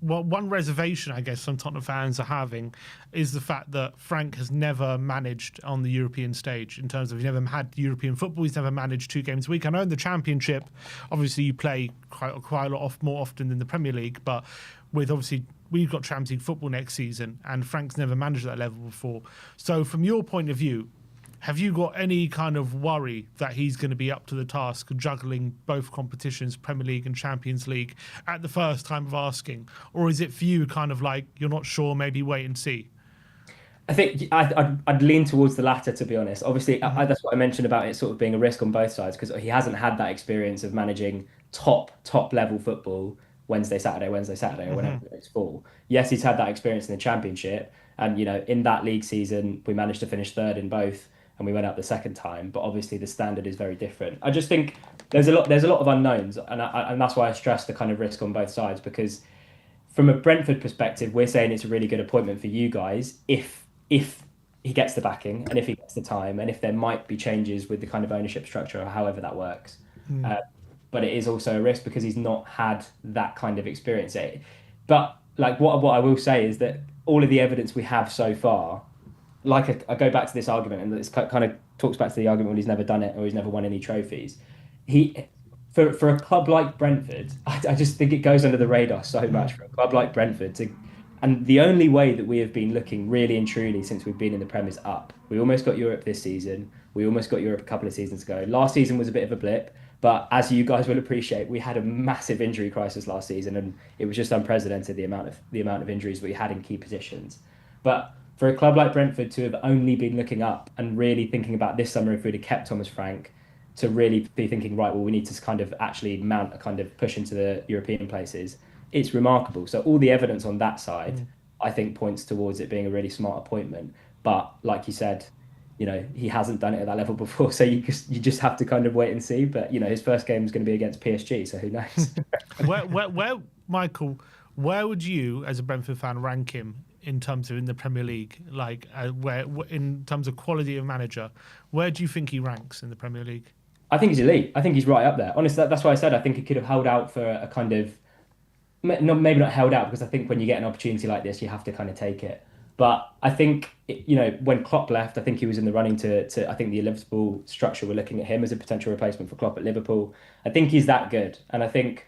Speaker 2: one reservation, I guess, some Tottenham fans are having is the fact that Frank has never managed on the European stage in terms of he's never had European football. He's never managed 2 games a week. I know in the Championship, obviously you play quite a lot more often than the Premier League, but with obviously we've got Champions League football next season, and Frank's never managed at that level before. So from your point of view, have you got any kind of worry that he's going to be up to the task of juggling both competitions, Premier League and Champions League, at the first time of asking? Or is it for you kind of like you're not sure, maybe wait and see?
Speaker 3: I think I'd lean towards the latter, to be honest. Obviously, that's what I mentioned about it sort of being a risk on both sides because he hasn't had that experience of managing top level football Wednesday, Saturday, or whenever it's full. Yes, he's had that experience in the Championship. And, in that league season, we managed to finish third in both. And we went up the second time, but obviously the standard is very different. I just think there's a lot of unknowns, and that's why I stress the kind of risk on both sides. Because from a Brentford perspective, we're saying it's a really good appointment for you guys if he gets the backing and if he gets the time, and if there might be changes with the kind of ownership structure or however that works. But it is also a risk because he's not had that kind of experience. But what I will say is that all of the evidence we have so far. I go back to this argument, and this kind of talks back to the argument when he's never done it or he's never won any trophies. For a club like Brentford, I just think it goes under the radar so much for a club like Brentford and the only way that we have been looking really and truly since we've been in the Prem is up. We almost got Europe this season. We almost got Europe a couple of seasons ago. Last season was a bit of a blip, but as you guys will appreciate, we had a massive injury crisis last season, and it was just unprecedented the amount of injuries we had in key positions. But for a club like Brentford to have only been looking up and really thinking about this summer if we'd have kept Thomas Frank, to really be thinking, right, well, we need to kind of actually mount a kind of push into the European places, it's remarkable. So all the evidence on that side, I think, points towards it being a really smart appointment. But like you said, he hasn't done it at that level before, so you just have to kind of wait and see. But his first game is going to be against PSG, so who knows?
Speaker 2: where Michael, where would you, as a Brentford fan, rank him in terms of in the Premier League? Where in terms of quality of manager, where do you think he ranks in the Premier League?
Speaker 3: I think he's elite. I think he's right up there. Honestly, that's why I said I think he could have held out for a kind of maybe not held out, because I think when you get an opportunity like this, you have to kind of take it. But I think, when Klopp left, I think he was in the running to I think the Liverpool structure were looking at him as a potential replacement for Klopp at Liverpool. I think he's that good. And I think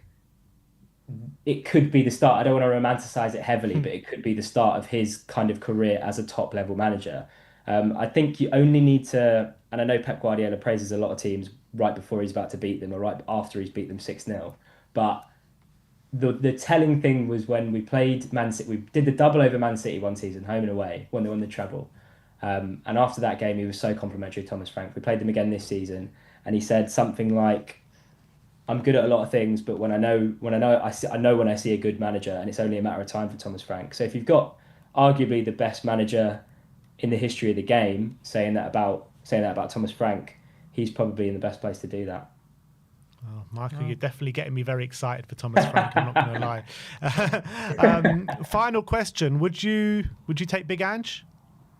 Speaker 3: it could be the start. I don't want to romanticize it heavily, but it could be the start of his kind of career as a top level manager. I think you only need to, and I know Pep Guardiola praises a lot of teams right before he's about to beat them or right after he's beat them 6-0. But the telling thing was when we played Man City, we did the double over Man City one season, home and away, when they won the treble. And after that game, he was so complimentary, Thomas Frank. We played them again this season, and he said something like, "I'm good at a lot of things, but I know when I see a good manager, and it's only a matter of time for Thomas Frank." So if you've got arguably the best manager in the history of the game saying that about Thomas Frank, he's probably in the best place to do that.
Speaker 1: Oh, Michael, you're definitely getting me very excited for Thomas Frank. I'm not going to lie. Final question: Would you take Big Ange?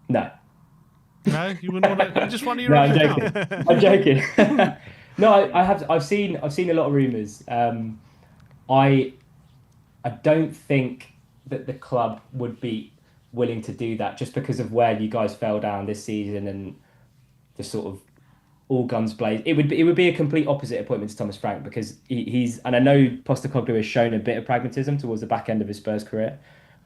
Speaker 3: No.
Speaker 2: No, you wouldn't want to. Just one of your.
Speaker 3: No, I'm joking. I'm joking. No, I've seen a lot of rumours. I don't think that the club would be willing to do that just because of where you guys fell down this season and the sort of all guns blazing. It would be a complete opposite appointment to Thomas Frank because he's, and I know Postecoglou has shown a bit of pragmatism towards the back end of his Spurs career,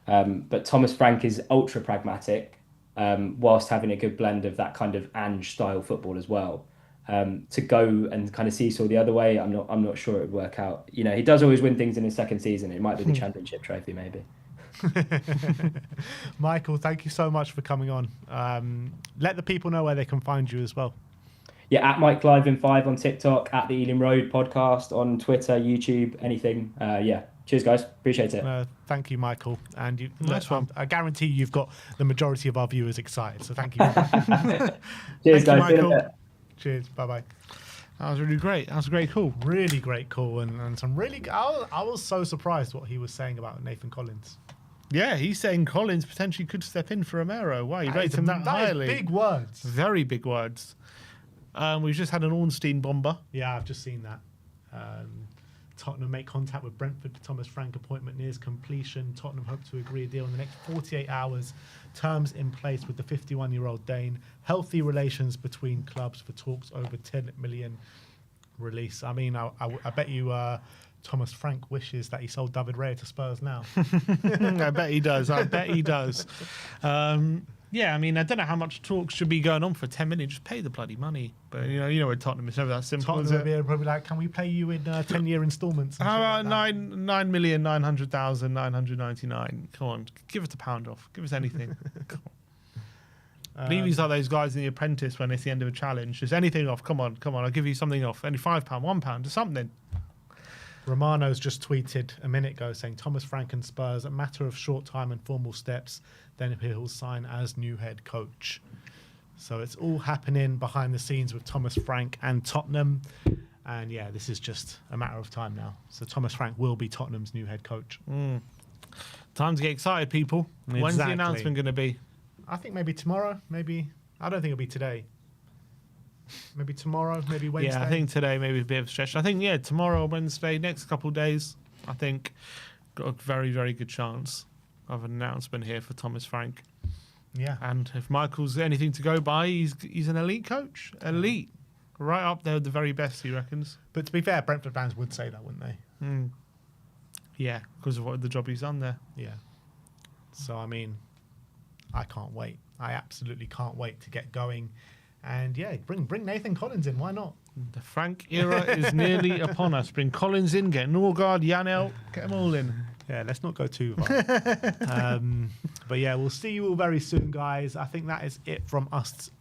Speaker 3: but Thomas Frank is ultra pragmatic, whilst having a good blend of that kind of Ange style football as well. To go and kind of seesaw the other way, I'm not sure it would work out. You know, he does always win things in his second season. It might be the championship trophy, maybe.
Speaker 1: Michael, thank you so much for coming on. Let the people know where they can find you as well.
Speaker 3: Yeah, at Mike Cliven5 on TikTok, at the Ealing Road podcast on Twitter, YouTube, anything. Yeah, cheers, guys. Appreciate it.
Speaker 1: Thank you, Michael. And you,
Speaker 2: nice one.
Speaker 1: I guarantee you've got the majority of our viewers excited. So thank you.
Speaker 3: Cheers,
Speaker 1: thank
Speaker 3: guys.
Speaker 1: you, Michael. Cheers. Bye-bye.
Speaker 2: That was really great. That was a great call.
Speaker 1: Really great call. And some really... I was so surprised what he was saying about Nathan Collins.
Speaker 2: Yeah, he's saying Collins potentially could step in for Romero. Wow, you rate him that highly.
Speaker 1: Big words.
Speaker 2: Very big words. We've just had an Ornstein bomber.
Speaker 1: Yeah, I've just seen that. Tottenham make contact with Brentford. Thomas Frank appointment nears completion. Tottenham hope to agree a deal in the next 48 hours. Terms in place with the 51-year-old Dane. Healthy relations between clubs for talks over 10 million release. I mean, I bet you Thomas Frank wishes that he sold David Raya to Spurs now.
Speaker 2: I bet he does. Yeah, I mean, I don't know how much talk should be going on for 10 million. Just pay the bloody money. But you know, with Tottenham, it's never that simple.
Speaker 1: Tottenham would probably like, can we pay you in 10-year instalments?
Speaker 2: How about like 9,900,999? Come on, give us a pound off. Give us anything. Come on. Levy's like those guys in The Apprentice when it's the end of a challenge. Just anything off. Come on. I'll give you something off. Any £5, £1, just something.
Speaker 1: Romano's just tweeted a minute ago saying Thomas Frank and Spurs, a matter of short time and formal steps, then he'll sign as new head coach. So it's all happening behind the scenes with Thomas Frank and Tottenham. And yeah, this is just a matter of time now. So Thomas Frank will be Tottenham's new head coach.
Speaker 2: Time to get excited, people.
Speaker 1: Exactly.
Speaker 2: When's the announcement going to be?
Speaker 1: I think maybe tomorrow. Maybe. I don't think it'll be today. Maybe tomorrow, maybe Wednesday.
Speaker 2: Yeah, I think today maybe a bit of a stretch. I think, tomorrow or Wednesday, next couple of days, I think got a very, very good chance of an announcement here for Thomas Frank.
Speaker 1: Yeah.
Speaker 2: And if Michael's anything to go by, he's an elite coach. Elite. Right up there with the very best, he reckons.
Speaker 1: But to be fair, Brentford fans would say that, wouldn't they?
Speaker 2: Yeah, because of the job he's done there.
Speaker 1: Yeah. So, I mean, I can't wait. I absolutely can't wait to get going. And yeah, bring Nathan Collins in. Why not?
Speaker 2: The Frank era is nearly upon us. Bring Collins in, get Norgard, Janel, get them all in.
Speaker 1: Yeah, let's not go too far. But yeah, we'll see you all very soon, guys. I think that is it from us.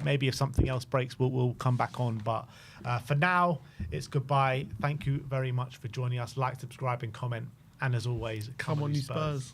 Speaker 1: Maybe if something else breaks, we'll come back on. But for now, it's goodbye. Thank you very much for joining us. Like, subscribe, and comment. And as always,
Speaker 2: come on, you Spurs.